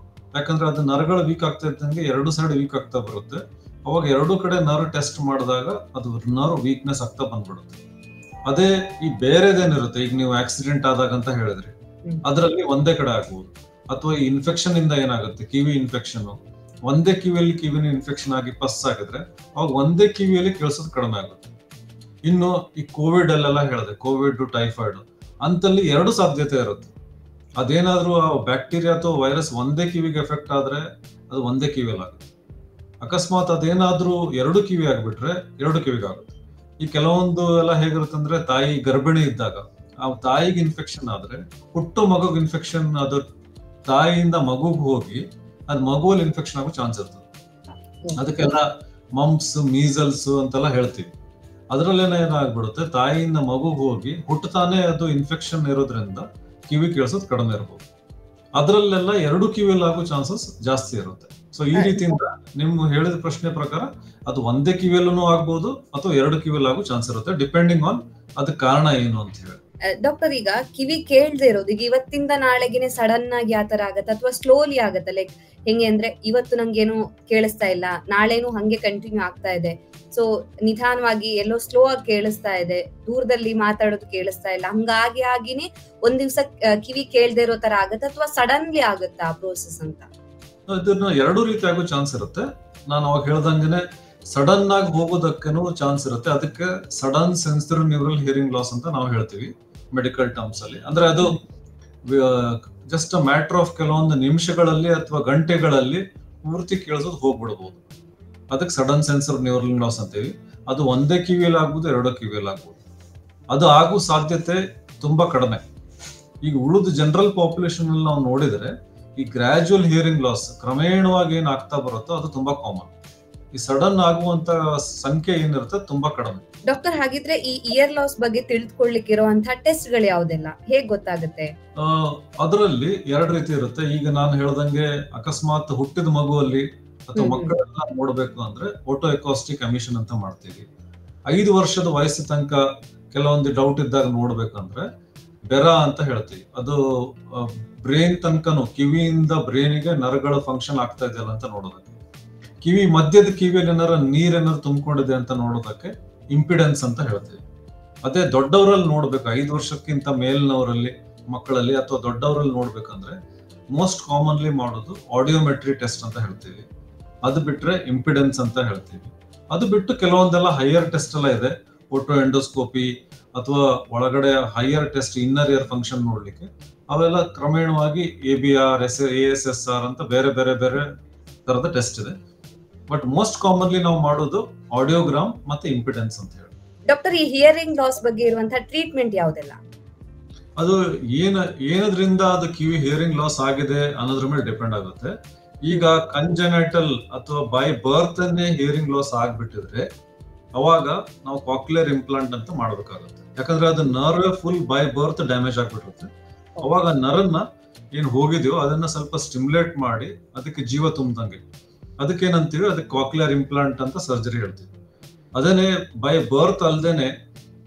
ಯಾಕಂದ್ರೆ ಅದು ನರ್ಗಳು ವೀಕ್ ಆಗ್ತಾ ಇದ್ದಂಗೆ 2 ಸೈಡ್ ವೀಕ್ ಆಗ್ತಾ ಬರುತ್ತೆ. ಅವಾಗ 2 ಕಡೆ ನರ್ವ್ ಟೆಸ್ಟ್ ಮಾಡಿದಾಗ ಅದು ನರ್ವ್ ವೀಕ್ನೆಸ್ ಆಗ್ತಾ ಬಂದ್ಬಿಡುತ್ತೆ. ಅದೇ ಈ ಬೇರೆದೇನಿರುತ್ತೆ, ಈಗ ನೀವು ಆಕ್ಸಿಡೆಂಟ್ ಆದಾಗ ಅಂತ ಹೇಳಿದ್ರಿ, ಅದರಲ್ಲಿ ಒಂದೇ ಕಡೆ ಆಗ್ಬೋದು. ಅಥವಾ ಈ ಇನ್ಫೆಕ್ಷನ್ ಇಂದ ಏನಾಗುತ್ತೆ, ಕಿವಿ ಇನ್ಫೆಕ್ಷನ್, ಒಂದೇ ಕಿವಿಯಲ್ಲಿ ಕಿವಿನ ಇನ್ಫೆಕ್ಷನ್ ಆಗಿ ಪಸ್ ಆಗಿದ್ರೆ ಅವಾಗ ಒಂದೇ ಕಿವಿಯಲ್ಲಿ ಕೇಳಿಸೋದು ಕಡಿಮೆ ಆಗುತ್ತೆ. ಇನ್ನು ಈ ಕೋವಿಡ್ ಅಲ್ಲೆಲ್ಲ ಹೇಳಿದೆ, ಕೋವಿಡ್ ಟೈಫಾಯ್ಡ್ ಅಂತಲ್ಲಿ 2 ಸಾಧ್ಯತೆ ಇರುತ್ತೆ. ಅದೇನಾದ್ರೂ ಆ ಬ್ಯಾಕ್ಟೀರಿಯಾ ಅಥವಾ ವೈರಸ್ ಒಂದೇ ಕಿವಿಗೆ ಎಫೆಕ್ಟ್ ಆದ್ರೆ ಅದು ಒಂದೇ ಕಿವಿಯಲ್ಲಿ ಆಗುತ್ತೆ. ಅಕಸ್ಮಾತ್ ಅದೇನಾದ್ರೂ 2 ಕಿವಿ ಆಗ್ಬಿಟ್ರೆ 2 ಕಿವಿಗೆ ಆಗುತ್ತೆ. ಈ ಕೆಲವೊಂದು ಎಲ್ಲ ಹೇಗಿರುತ್ತೆ ಅಂದ್ರೆ, ತಾಯಿ ಗರ್ಭಿಣಿ ಇದ್ದಾಗ ಆ ತಾಯಿಗೆ ಇನ್ಫೆಕ್ಷನ್ ಆದ್ರೆ ಹುಟ್ಟು ಮಗುಗೆ ಇನ್ಫೆಕ್ಷನ್ ಅದು ತಾಯಿಯಿಂದ ಮಗುಗೆ ಹೋಗಿ ಅದ್ ಮಗುವಲ್ಲಿ ಇನ್ಫೆಕ್ಷನ್ ಆಗೋ ಚಾನ್ಸ್ ಇರ್ತದೆ. ಅದಕ್ಕೆಲ್ಲ ಮಂಪ್ಸ್ ಮೀಸಲ್ಸ್ ಅಂತೆಲ್ಲ ಹೇಳ್ತೀವಿ. ಅದ್ರಲ್ಲೇನ ಏನಾಗ್ಬಿಡುತ್ತೆ, ತಾಯಿಯಿಂದ ಮಗುಗೆ ಹೋಗಿ ಹುಟ್ಟುತ್ತಾನೆ ಅದು ಇನ್ಫೆಕ್ಷನ್ ಇರೋದ್ರಿಂದ ಕಿವಿ ಕೇಳಿಸೋದು ಕಡಿಮೆ ಇರ್ಬೋದು. ಅದ್ರಲ್ಲೆಲ್ಲ 2 ಕಿವಿಯಲ್ಲಿ ಆಗೋ ಚಾನ್ಸಸ್ ಜಾಸ್ತಿ ಇರುತ್ತೆ. ಸೊ ಈ ರೀತಿಯಿಂದ ನಿಮ್ ಹೇಳಿದ ಪ್ರಶ್ನೆ ಪ್ರಕಾರ ಅದು ಒಂದೇ ಕಿವಿಯಲ್ಲೂ ಆಗ್ಬೋದು ಅಥವಾ 2 ಕಿವಿಯಲ್ಲಿ ಆಗೋ ಚಾನ್ಸ್ ಇರುತ್ತೆ, ಡಿಪೆಂಡಿಂಗ್ ಆನ್ ಅದಕ್ಕೆ ಕಾರಣ ಏನು ಅಂತ ಹೇಳಿ. ಡಾಕ್ಟರ್, ಈಗ ಕಿವಿ ಕೇಳ್ದೆ ಇರೋದು ಈಗ ಇವತ್ತಿಂದ ನಾಳೆಗೆನೆ ಸಡನ್ ಆಗಿ ಆತರ ಆಗತ್ತ ಅಥವಾ ಸ್ಲೋಲಿ ಆಗತ್ತ? ಲೈಕ್ ಹೆಂಗೆ ಅಂದ್ರೆ ಇವತ್ತು ನಂಗೇನು ಕೇಳಿಸ್ತಾ ಇಲ್ಲ, ನಾಳೆನು ಹಂಗೆ ಕಂಟಿನ್ಯೂ ಆಗ್ತಾ ಇದೆ, ಸೊ ನಿಧಾನವಾಗಿ ಎಲ್ಲೋ ಸ್ಲೋ ಆಗಿ ಕೇಳಿಸ್ತಾ ಇದೆ, ದೂರದಲ್ಲಿ ಮಾತಾಡೋದು ಕೇಳಿಸ್ತಾ ಇಲ್ಲ, ಹಂಗಾಗಿ ಆಗಿನೇ ಒಂದ್ ದಿವ್ಸ ಕಿವಿ ಕೇಳ್ದೆ ಇರೋ ತರ ಆಗತ್ತ ಅಥವಾ ಸಡನ್ಲಿ ಆಗತ್ತಾ ಆ ಪ್ರೋಸೆಸ್ ಅಂತ? ಇದನ್ನ 2 ರೀತಿ ಆಗೋ ಚಾನ್ಸ್ ಇರುತ್ತೆ. ನಾನು ಅವಾಗ ಹೇಳ್ದಂಗೆನೆ ಸಡನ್ ಆಗಿ ಹೋಗೋದಕ್ಕೇನು ಚಾನ್ಸ್ ಇರುತ್ತೆ. ಅದಕ್ಕೆ sudden sensitive neural hearing loss ಅಂತ ನಾವು ಹೇಳ್ತೀವಿ. ಮೆಡಿಕಲ್ ಟರ್ಮ್ಸ್ ಅಲ್ಲಿ. ಅಂದ್ರೆ ಅದು ಜಸ್ಟ್ ಅ ಮ್ಯಾಟರ್ ಆಫ್ ಕೆಲವೊಂದು ನಿಮಿಷಗಳಲ್ಲಿ ಅಥವಾ ಗಂಟೆಗಳಲ್ಲಿ ಪೂರ್ತಿ ಕೇಳಿಸೋದು ಹೋಗ್ಬಿಡ್ಬೋದು. ಅದಕ್ಕೆ ಸಡನ್ ಸೆನ್ಸರ್ ನ್ಯೂರಲ್ ಲಾಸ್ ಅಂತೀವಿ. ಅದು ಒಂದೇ ಕಿವಿಯಲ್ಲಿ ಆಗ್ಬೋದು, ಎರಡೋ ಕಿವಿಯಲ್ಲಿ ಆಗ್ಬೋದು. ಅದು ಆಗೋ ಸಾಧ್ಯತೆ ತುಂಬಾ ಕಡಿಮೆ. ಈಗ ಉಳಿದ ಜನರಲ್ ಪಾಪ್ಯುಲೇಷನ್ ಅಲ್ಲಿ ನಾವು ನೋಡಿದ್ರೆ ಈ ಗ್ರಾಜುವಲ್ ಹಿಯರಿಂಗ್ ಲಾಸ್ ಕ್ರಮೇಣವಾಗಿ ಏನ್ ಆಗ್ತಾ ಬರುತ್ತೋ ಅದು ತುಂಬಾ ಕಾಮನ್. ಈ ಸಡನ್ ಆಗುವಂತ ಸಂಖ್ಯೆ ಏನಿರುತ್ತೆ ತುಂಬಾ ಕಡಿಮೆ. ಡಾಕ್ಟರ್, ಹಾಗಿದ್ರೆ ಈ ಇಯರ್ ಲಾಸ್ ಬಗ್ಗೆ ತಿಳಿದುಕೊಳ್ಳಿಕ್ಕೆ ಇರುವಂತಹ ಟೆಸ್ಟ್ ಗಳು ಯಾವ್ದೆಲ್ಲ, ಹೇಗ್ ಗೊತ್ತಾಗುತ್ತೆ? ಅದರಲ್ಲಿ ಎರಡು ರೀತಿ ಇರುತ್ತೆ. ಈಗ ನಾನು ಹೇಳ್ದಂಗೆ ಅಕಸ್ಮಾತ್ ಹುಟ್ಟಿದ ಮಗುವಲ್ಲಿ ಅಥವಾ ಮಕ್ಕಳೆಲ್ಲ ನೋಡ್ಬೇಕು ಅಂದ್ರೆ ಆಟೋ ಎಕಾಸ್ಟಿಕ್ ಎಮಿಷನ್ ಅಂತ ಮಾಡ್ತೀವಿ. 5 ವರ್ಷದ ವಯಸ್ಸು ತನಕ ಕೆಲವೊಂದು ಡೌಟ್ ಇದ್ದಾಗ ನೋಡ್ಬೇಕಂದ್ರೆ ಬೆರಾ ಅಂತ ಹೇಳ್ತೀವಿ. ಅದು ಬ್ರೈನ್ ತನಕನು, ಕಿವಿಯಿಂದ ಬ್ರೈನಿಗೆ ನರಗಳ ಫಂಕ್ಷನ್ ಆಗ್ತಾ ಇದೆಯಲ್ಲ ಅಂತ ನೋಡೋದಕ್ಕೆ. ಕಿವಿ ಮಧ್ಯದ ಕಿವಿಯಲ್ಲಿ ನೀರೇನಾರು ತುಂಬಿಕೊಂಡಿದೆ ಅಂತ ನೋಡೋದಕ್ಕೆ ಇಂಪಿಡೆನ್ಸ್ ಅಂತ ಹೇಳ್ತೀವಿ. ಅದೇ ದೊಡ್ಡವರಲ್ಲಿ ನೋಡ್ಬೇಕು, 5 ವರ್ಷಕ್ಕಿಂತ ಮೇಲಿನವರಲ್ಲಿ, ಮಕ್ಕಳಲ್ಲಿ ಅಥವಾ ದೊಡ್ಡವರಲ್ಲಿ ನೋಡ್ಬೇಕಂದ್ರೆ ಮೋಸ್ಟ್ ಕಾಮನ್ಲಿ ಮಾಡೋದು ಆಡಿಯೋಮೆಟ್ರಿ ಟೆಸ್ಟ್ ಅಂತ ಹೇಳ್ತೀವಿ. ಅದು ಬಿಟ್ರೆ ಇಂಪಿಡೆನ್ಸ್ ಅಂತ ಹೇಳ್ತೀವಿ. ಅದು ಬಿಟ್ಟು ಕೆಲವೊಂದೆಲ್ಲ ಹೈಯರ್ ಟೆಸ್ಟ್ ಎಲ್ಲ ಇದೆ, ಫೋಟೋ ಎಂಡೋಸ್ಕೋಪಿ ಅಥವಾ ಒಳಗಡೆ higher test inner year function ನೋಡ್ಲಿಕ್ಕೆ. ಅವೆಲ್ಲ ಕ್ರಮೇಣವಾಗಿ ABR, ASSR ಅಂತ ಬೇರೆ ಬೇರೆ ಬೇರೆ ತರದ ಟೆಸ್ಟ್ ಇದೆ. ಬಟ್ ಮೋಸ್ಟ್ ಕಾಮನ್ಲಿ ನಾವು ಮಾಡೋದು ಆಡಿಯೋಗ್ರಾಮ್ ಮತ್ತೆ ಇಂಪಿಡೆನ್ಸ್ ಅಂತ ಹೇಳಿ. ಡಾಕ್ಟರ್, ಈ ಹಿಯರಿಂಗ್ ಲಾಸ್ ಬಗ್ಗೆ ಇರುವಂತಹ ಟ್ರೀಟ್ಮೆಂಟ್ ಯಾವ್ದೆಲ್ಲ? ಅದು ಏನದ್ರಿಂದ ಅದು ಕಿವಿ ಹಿಯರಿಂಗ್ ಲಾಸ್ ಆಗಿದೆ ಅನ್ನೋದ್ರ ಮೇಲೆ ಡಿಪೆಂಡ್ ಆಗುತ್ತೆ. ಈಗ ಕಂಜೆನೈಟಲ್ ಅಥವಾ ಬೈ ಬರ್ತ್ ಅನ್ನೇ ಹಿಯರಿಂಗ್ ಲಾಸ್ ಆಗ್ಬಿಟ್ಟಿದ್ರೆ ಅವಾಗ ನಾವು ಕಾಕ್ಲಿಯರ್ ಇಂಪ್ಲಾಂಟ್ ಅಂತ ಮಾಡ್ಬೇಕಾಗುತ್ತೆ. ಯಾಕಂದ್ರೆ ಅದು nerve full by birth damage ಆಗ್ಬಿಟ್ಟಿರುತ್ತೆ. ಅವಾಗ ನರನ್ನ ಏನ್ ಹೋಗಿದ್ಯೋ ಅದನ್ನ ಸ್ವಲ್ಪ ಸ್ಟಿಮ್ಯುಲೇಟ್ ಮಾಡಿ ಅದಕ್ಕೆ ಜೀವ ತುಂಬದಂಗೆ, ಅದಕ್ಕೇನಂತೀವಿ, ಅದಕ್ಕೆ ಕಾಕ್ಲಿಯರ್ ಇಂಪ್ಲಾಂಟ್ ಅಂತ ಸರ್ಜರಿ ಹೇಳ್ತೀವಿ. ಅದೇನೆ ಬೈ ಬರ್ತ್ ಅಲ್ದೇನೆ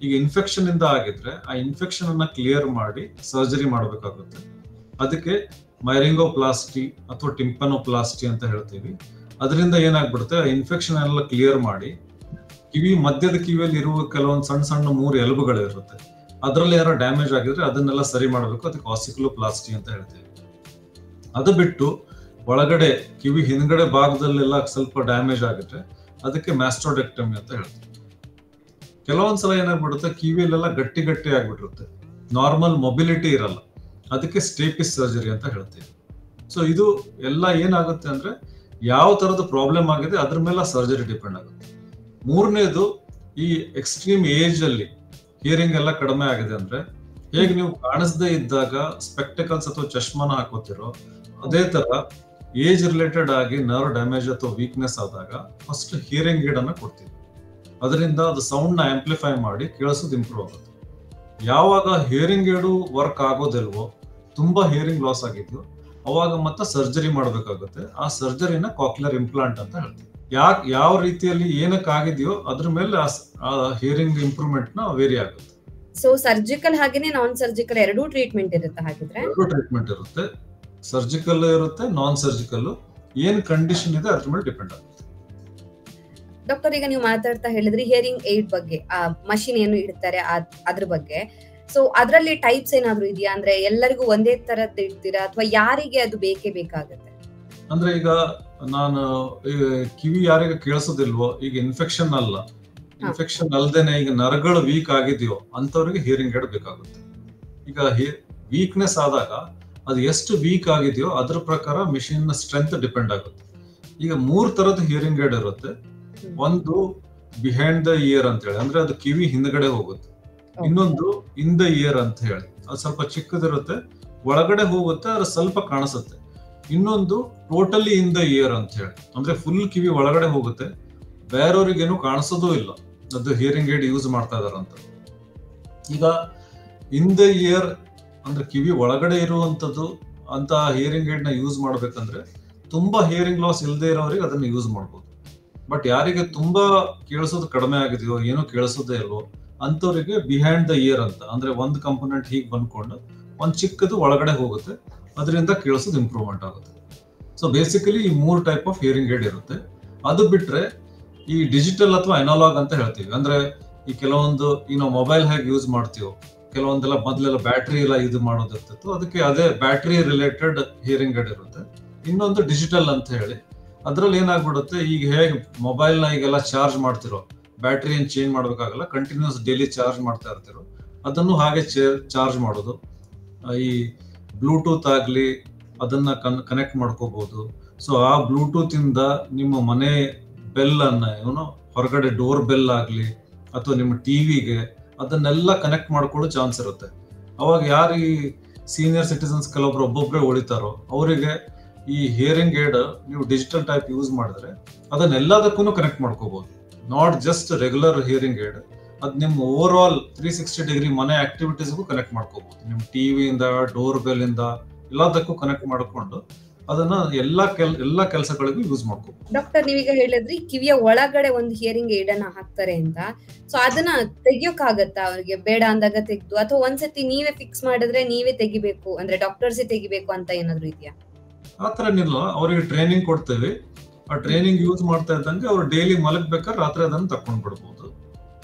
ಈಗ ಇನ್ಫೆಕ್ಷನ್ ಇಂದ ಆಗಿದ್ರೆ ಆ ಇನ್ಫೆಕ್ಷನ್ ಅನ್ನ ಕ್ಲಿಯರ್ ಮಾಡಿ ಸರ್ಜರಿ ಮಾಡ್ಬೇಕಾಗುತ್ತೆ. ಅದಕ್ಕೆ ಮೈರಿಂಗೋಪ್ಲಾಸ್ಟಿ ಅಥವಾ ಟಿಂಪನೋಪ್ಲಾಸ್ಟಿ ಅಂತ ಹೇಳ್ತೀವಿ. ಅದರಿಂದ ಏನಾಗ್ಬಿಡುತ್ತೆ, ಆ ಇನ್ಫೆಕ್ಷನ್ ಎಲ್ಲ ಕ್ಲಿಯರ್ ಮಾಡಿ ಕಿವಿ ಮಧ್ಯದ ಕಿವಿಯಲ್ಲಿ ಇರುವ ಕೆಲವೊಂದು ಸಣ್ಣ ಸಣ್ಣ 3 ಎಲುಬುಗಳು ಇರುತ್ತೆ, ಅದರಲ್ಲಿ ಯಾರೋ ಡ್ಯಾಮೇಜ್ ಆಗಿದ್ರೆ ಅದನ್ನೆಲ್ಲ ಸರಿ ಮಾಡಬೇಕು. ಅದಕ್ಕೆ ಆಸಿಕ್ಯುಲೋಪ್ಲಾಸ್ಟಿ ಅಂತ ಹೇಳ್ತೀವಿ. ಅದು ಬಿಟ್ಟು ಒಳಗಡೆ ಕಿವಿ ಹಿಂದ್ಗಡೆ ಭಾಗದಲ್ಲೆಲ್ಲ ಸ್ವಲ್ಪ ಡ್ಯಾಮೇಜ್ ಆಗಿದ್ರೆ ಅದಕ್ಕೆ ಮ್ಯಾಸ್ಟೋಡೆಕ್ಟಮಿ ಅಂತ ಹೇಳ್ತೀವಿ. ಕೆಲವೊಂದ್ಸಲ ಏನಾಗ್ಬಿಡುತ್ತೆ, ಕಿವಿಯಲ್ಲೆಲ್ಲ ಗಟ್ಟಿ ಗಟ್ಟಿ ಆಗ್ಬಿಟ್ಟಿರುತ್ತೆ, ನಾರ್ಮಲ್ ಮೊಬಿಲಿಟಿ ಇರಲ್ಲ, ಅದಕ್ಕೆ ಸ್ಟೇಪಿಸ್ ಸರ್ಜರಿ ಅಂತ ಹೇಳ್ತೀವಿ. ಸೊ ಇದು ಎಲ್ಲ ಏನಾಗುತ್ತೆ ಅಂದ್ರೆ ಯಾವ ತರದ ಪ್ರಾಬ್ಲಮ್ ಆಗಿದೆ ಅದ್ರ ಮೇಲೆ ಸರ್ಜರಿ ಡಿಪೆಂಡ್ ಆಗುತ್ತೆ. ಮೂರನೇದು, ಈ ಎಕ್ಸ್ಟ್ರೀಮ್ ಏಜ್ ಅಲ್ಲಿ ಹಿಯರಿಂಗ್ ಎಲ್ಲ ಕಡಿಮೆ ಆಗಿದೆ ಅಂದ್ರೆ, ಹೇಗೆ ನೀವು ಕಾಣಿಸದೇ ಇದ್ದಾಗ ಸ್ಪೆಕ್ಟಕಲ್ಸ್ ಅಥವಾ ಚಶ್ಮಾನ ಹಾಕೋತಿರೋ ಅದೇ ತರ ಏಜ್ ರಿಲೇಟೆಡ್ ಆಗಿ ನರ್ವ್ ಡ್ಯಾಮೇಜ್ ಅಥವಾ ವೀಕ್ನೆಸ್ ಆದಾಗ ಫಸ್ಟ್ ಹಿಯರಿಂಗ್ ಏಡ್ ಅನ್ನ ಕೊಡ್ತೀವಿ. ಅದರಿಂದ ಅದು ಸೌಂಡ್ ನ ಆಂಪ್ಲಿಫೈ ಮಾಡಿ ಕೇಳಿಸೋದು ಇಂಪ್ರೂವ್ ಆಗುತ್ತೆ. ಯಾವಾಗ ಹಿಯರಿಂಗ್ ಏಡು ವರ್ಕ್ ಆಗೋದಿಲ್ವೋ, ತುಂಬಾ ಹಿಯರಿಂಗ್ ಲಾಸ್ ಆಗಿದ್ಯೋ, ಅವಾಗ ಮತ್ತೆ ಸರ್ಜರಿ ಮಾಡ್ಬೇಕಾಗುತ್ತೆ. ಆ ಸರ್ಜರಿನ ಕಾಕ್ಲಿಯರ್ ಇಂಪ್ಲಾಂಟ್ ಅಂತ ಹೇಳ್ತೀವಿ. ಯಾವ ರೀತಿಯಲ್ಲಿ ಏನಕ್ಕೆ ಆಗಿದೆಯೋ ಅದ್ರ ಮೇಲೆ ಆ ಹಿಯರಿಂಗ್ ಇಂಪ್ರೂವ್ಮೆಂಟ್ ನ ವೇರಿ ಆಗುತ್ತೆ. ಸೊ ಸರ್ಜಿಕಲ್ ಹಾಗೇನೆ ನಾನ್ ಸರ್ಜಿಕಲ್ ಎರಡೂ ಟ್ರೀಟ್ಮೆಂಟ್ ಇರುತ್ತೆ ಹಾಗಿದ್ರೆ? ಎರಡೂ ಟ್ರೀಟ್ಮೆಂಟ್ ಇರುತ್ತೆ, ಸರ್ಜಿಕಲ್ ಇರುತ್ತೆ, ನಾನ್ ಸರ್ಜಿಕಲ್. ಏನ್ ಕಂಡೀಷನ್ ಇದೆ ಅದ್ರ ಮೇಲೆ ಡಿಪೆಂಡ್ ಆಗುತ್ತೆ. ಡಾಕ್ಟರ್, ಈಗ ನೀವು ಮಾತಾಡ್ತಾ ಹೇಳಿದ್ರಿ ಹಿಯರಿಂಗ್ ಏಡ್ ಬಗ್ಗೆ, ಆ ಮಷಿನ್ ಏನು ಇಡ್ತಾರೆ ಅದ್ರ ಬಗ್ಗೆ. ಸೊ ಅದರಲ್ಲಿ ಟೈಪ್ಸ್ ಏನಾದ್ರು ಇದೆಯಾ? ಅಂದ್ರೆ ಎಲ್ಲರಿಗೂ ಒಂದೇ ತರದ್ದು ಇಡ್ತೀರಾ ಅಥವಾ ಯಾರಿಗೆ ಅದು ಬೇಕೇ ಬೇಕಾಗುತ್ತೆ? ಅಂದ್ರೆ ಈಗ ನಾನು ಕಿವಿ ಯಾರಿಗೆ ಕೇಳಿಸೋದಿಲ್ವೋ, ಈಗ ಇನ್ಫೆಕ್ಷನ್ ಅಲ್ಲ, ಇನ್ಫೆಕ್ಷನ್ ಅಲ್ದೇನೆ ಈಗ ನರಗಳು ವೀಕ್ ಆಗಿದೆಯೋ ಅಂತವ್ರಿಗೆ ಹಿಯರಿಂಗ್ ಏಡ್ ಬೇಕಾಗುತ್ತೆ. ಈಗ ವೀಕ್ನೆಸ್ ಆದಾಗ ಅದು ಎಷ್ಟು ವೀಕ್ ಆಗಿದೆಯೋ ಅದ್ರ ಪ್ರಕಾರ ಮಿಷಿನ್ ನ ಸ್ಟ್ರೆಂತ್ ಡಿಪೆಂಡ್ ಆಗುತ್ತೆ. ಈಗ 3 ತರದ ಹಿಯರಿಂಗ್ ಏಡ್ ಇರುತ್ತೆ. ಒಂದು ಬಿಹೈಂಡ್ ದ ಇಯರ್ ಅಂತ ಹೇಳಿ, ಅಂದ್ರೆ ಅದು ಕಿವಿ ಹಿಂದ್ಗಡೆ ಹೋಗುತ್ತೆ. ಇನ್ನೊಂದು ಇನ್ ದ ಇಯರ್ ಅಂತ ಹೇಳಿ, ಅದು ಸ್ವಲ್ಪ ಚಿಕ್ಕದಿರುತ್ತೆ, ಒಳಗಡೆ ಹೋಗುತ್ತೆ, ಅದು ಸ್ವಲ್ಪ ಕಾಣಿಸುತ್ತೆ. ಇನ್ನೊಂದು ಟೋಟಲಿ ಇನ್ ದ ಇಯರ್ ಅಂತ ಹೇಳಿ, ಅಂದ್ರೆ ಫುಲ್ ಕಿವಿ ಒಳಗಡೆ ಹೋಗುತ್ತೆ, ಬೇರೆಯವ್ರಿಗೇನು ಕಾಣಿಸೋದು ಇಲ್ಲ, ಅದು ಹಿಯರಿಂಗ್ ಏಡ್ ಯೂಸ್ ಮಾಡ್ತಾ ಇದಾರಂತ. ಈಗ ಇನ್ ದ ಇಯರ್ ಅಂದ್ರೆ ಕಿವಿ ಒಳಗಡೆ ಇರುವಂತದ್ದು ಅಂತ ಹಿಯರಿಂಗ್ ಏಡ್ ನ ಯೂಸ್ ಮಾಡ್ಬೇಕಂದ್ರೆ ತುಂಬಾ ಹಿಯರಿಂಗ್ ಲಾಸ್ ಇಲ್ಲದೆ ಇರೋರಿಗೆ ಅದನ್ನ ಯೂಸ್ ಮಾಡ್ಬೋದು. ಬಟ್ ಯಾರಿಗೆ ತುಂಬಾ ಕೇಳಿಸೋದು ಕಡಿಮೆ ಆಗಿದೆಯೋ, ಏನೋ ಕೇಳಿಸೋದೇ ಇಲ್ವೋ ಅಂತವ್ರಿಗೆ ಬಿಹೈಂಡ್ ದ ಇಯರ್ ಅಂತ, ಅಂದ್ರೆ ಒಂದು ಕಂಪೋನೆಂಟ್ ಹೀಗೆ ಬಂದ್ಕೊಂಡು ಒಂದ್ ಚಿಕ್ಕದು ಒಳಗಡೆ ಹೋಗುತ್ತೆ, ಅದರಿಂದ ಕೇಳಿಸೋದು ಇಂಪ್ರೂವ್ಮೆಂಟ್ ಆಗುತ್ತೆ. ಸೊ ಬೇಸಿಕಲಿ ಈ 3 ಟೈಪ್ ಆಫ್ ಹಿಯರಿಂಗ್ ಏಡ್ ಇರುತ್ತೆ. ಅದು ಬಿಟ್ರೆ ಈ ಡಿಜಿಟಲ್ ಅಥವಾ ಅನಾಲಾಗ್ ಅಂತ ಹೇಳ್ತೀವಿ. ಅಂದ್ರೆ ಈ ಕೆಲವೊಂದು ಈ ನಾವು ಮೊಬೈಲ್ ಹೇಗೆ ಯೂಸ್ ಮಾಡ್ತೀವೋ, ಕೆಲವೊಂದೆಲ್ಲ ಮೊದಲೆಲ್ಲ ಬ್ಯಾಟ್ರಿ ಎಲ್ಲ ಇದು ಮಾಡೋದಿರ್ತಿತ್ತು, ಅದಕ್ಕೆ ಅದೇ ಬ್ಯಾಟ್ರಿ ರಿಲೇಟೆಡ್ ಹಿಯರಿಂಗ್ ಏಡ್ ಇರುತ್ತೆ. ಇನ್ನೊಂದು ಡಿಜಿಟಲ್ ಅಂತ ಹೇಳಿ, ಅದ್ರಲ್ಲಿ ಏನಾಗ್ಬಿಡುತ್ತೆ, ಈಗ ಹೇಗೆ ಮೊಬೈಲ್ ನ ಈಗೆಲ್ಲ ಚಾರ್ಜ್ ಮಾಡ್ತಿರೋ, ಬ್ಯಾಟ್ರಿ ಏನ್ ಚೇಂಜ್ ಮಾಡ್ಬೇಕಾಗಲ್ಲ, ಕಂಟಿನ್ಯೂಸ್ ಡೈಲಿ ಚಾರ್ಜ್ ಮಾಡ್ತಾ ಇರ್ತಿರೋ, ಅದನ್ನು ಹಾಗೆ ಚಾರ್ಜ್ ಮಾಡೋದು. ಈ ಬ್ಲೂಟೂತ್ ಆಗ್ಲಿ ಅದನ್ನ ಕನೆಕ್ಟ್ ಮಾಡ್ಕೋಬಹುದು. ಸೊ ಆ ಬ್ಲೂಟೂತ್ ಇಂದ ನಿಮ್ಮ ಮನೆ ಬೆಲ್ ಅನ್ನ ಏನೋ ಹೊರಗಡೆ ಡೋರ್ ಬೆಲ್ ಆಗ್ಲಿ ಅಥವಾ ನಿಮ್ಮ ಟಿವಿಗೆ ಅದನ್ನೆಲ್ಲ ಕನೆಕ್ಟ್ ಮಾಡ್ಕೊಳ್ಳೋ ಚಾನ್ಸ್ ಇರುತ್ತೆ. ಅವಾಗ ಯಾರು ಈ ಸೀನಿಯರ್ ಸಿಟಿಸನ್ಸ್ ಕೆಲವೊಬ್ರು ಒಬ್ಬೊಬ್ರೆ ಉಳಿತಾರೋ ಅವರಿಗೆ ಈ ಹಿಯರಿಂಗ್ ಏಡ್ ನೀವು ಡಿಜಿಟಲ್ ಟೈಪ್ ಯೂಸ್ ಮಾಡಿದ್ರೆ ಅದನ್ನೆಲ್ಲದಕ್ಕೂ ಕನೆಕ್ಟ್ ಮಾಡ್ಕೋಬಹುದು. Not just regular hearing aid, ಅದ್ ನಿಮ್ ಓವರ್ ಆಲ್ 360 ಡಿಗ್ರಿ ಮನೆ ಆಕ್ಟಿವಿಟೀಸ್ಗೂ ಕನೆಕ್ಟ್ ಮಾಡ್ಕೋಬಹುದು. ನಿಮ್ ಟಿವಿಯಿಂದ ಡೋರ್ ಬೆಲ್ ಇಂದ ಎಲ್ಲದಕ್ಕೂ ಕನೆಕ್ಟ್ ಮಾಡ್ಕೊಂಡು ಅದನ್ನ ಎಲ್ಲಾ ಕೆಲಸಗಳಿಗೂ ಯೂಸ್ ಮಾಡ್ಕೋಬಹುದು. ಡಾಕ್ಟರ್, ನೀವೀಗ ಹೇಳಿದ್ರಿ ಕಿವಿಯ ಒಳಗಡೆ ಒಂದು ಹಿಯರಿಂಗ್ ಏಡ್ ಅನ್ನ ಹಾಕ್ತಾರೆ ಅಂತ. ಸೊ ಅದನ್ನ ತೆಗಿಯೋಕ್ಕಾಗತ್ತಾ ಅವ್ರಿಗೆ? ಬೇಡ ಅಂದಾಗ ತೆಗ್ದು, ಅಥವಾ ಒಂದ್ಸತಿ ನೀವೇ ಫಿಕ್ಸ್ ಮಾಡಿದ್ರೆ ನೀವೇ ತೆಗಿಬೇಕು, ಅಂದ್ರೆ ಡಾಕ್ಟರ್ಸೇ ತೆಗಿಬೇಕು ಅಂತ ಏನಾದ್ರು ಇದೆಯಾ? ಆತರ ಏನಿಲ್ಲ, ಅವ್ರಿಗೆ ಟ್ರೈನಿಂಗ್ ಕೊಡ್ತೇವೆ. ಆ ಟ್ರೈನಿಂಗ್ ಯೂಸ್ ಮಾಡ್ತಾ ಇದ್ದಂಗೆ ಅವ್ರು ಡೈಲಿ ಮಲಗ್ಬೇಕಾದ್ರೆ ರಾತ್ರಿ ಅದನ್ನ ತಕೊಂಡ್ ಬಿಡ್ಬೋದು.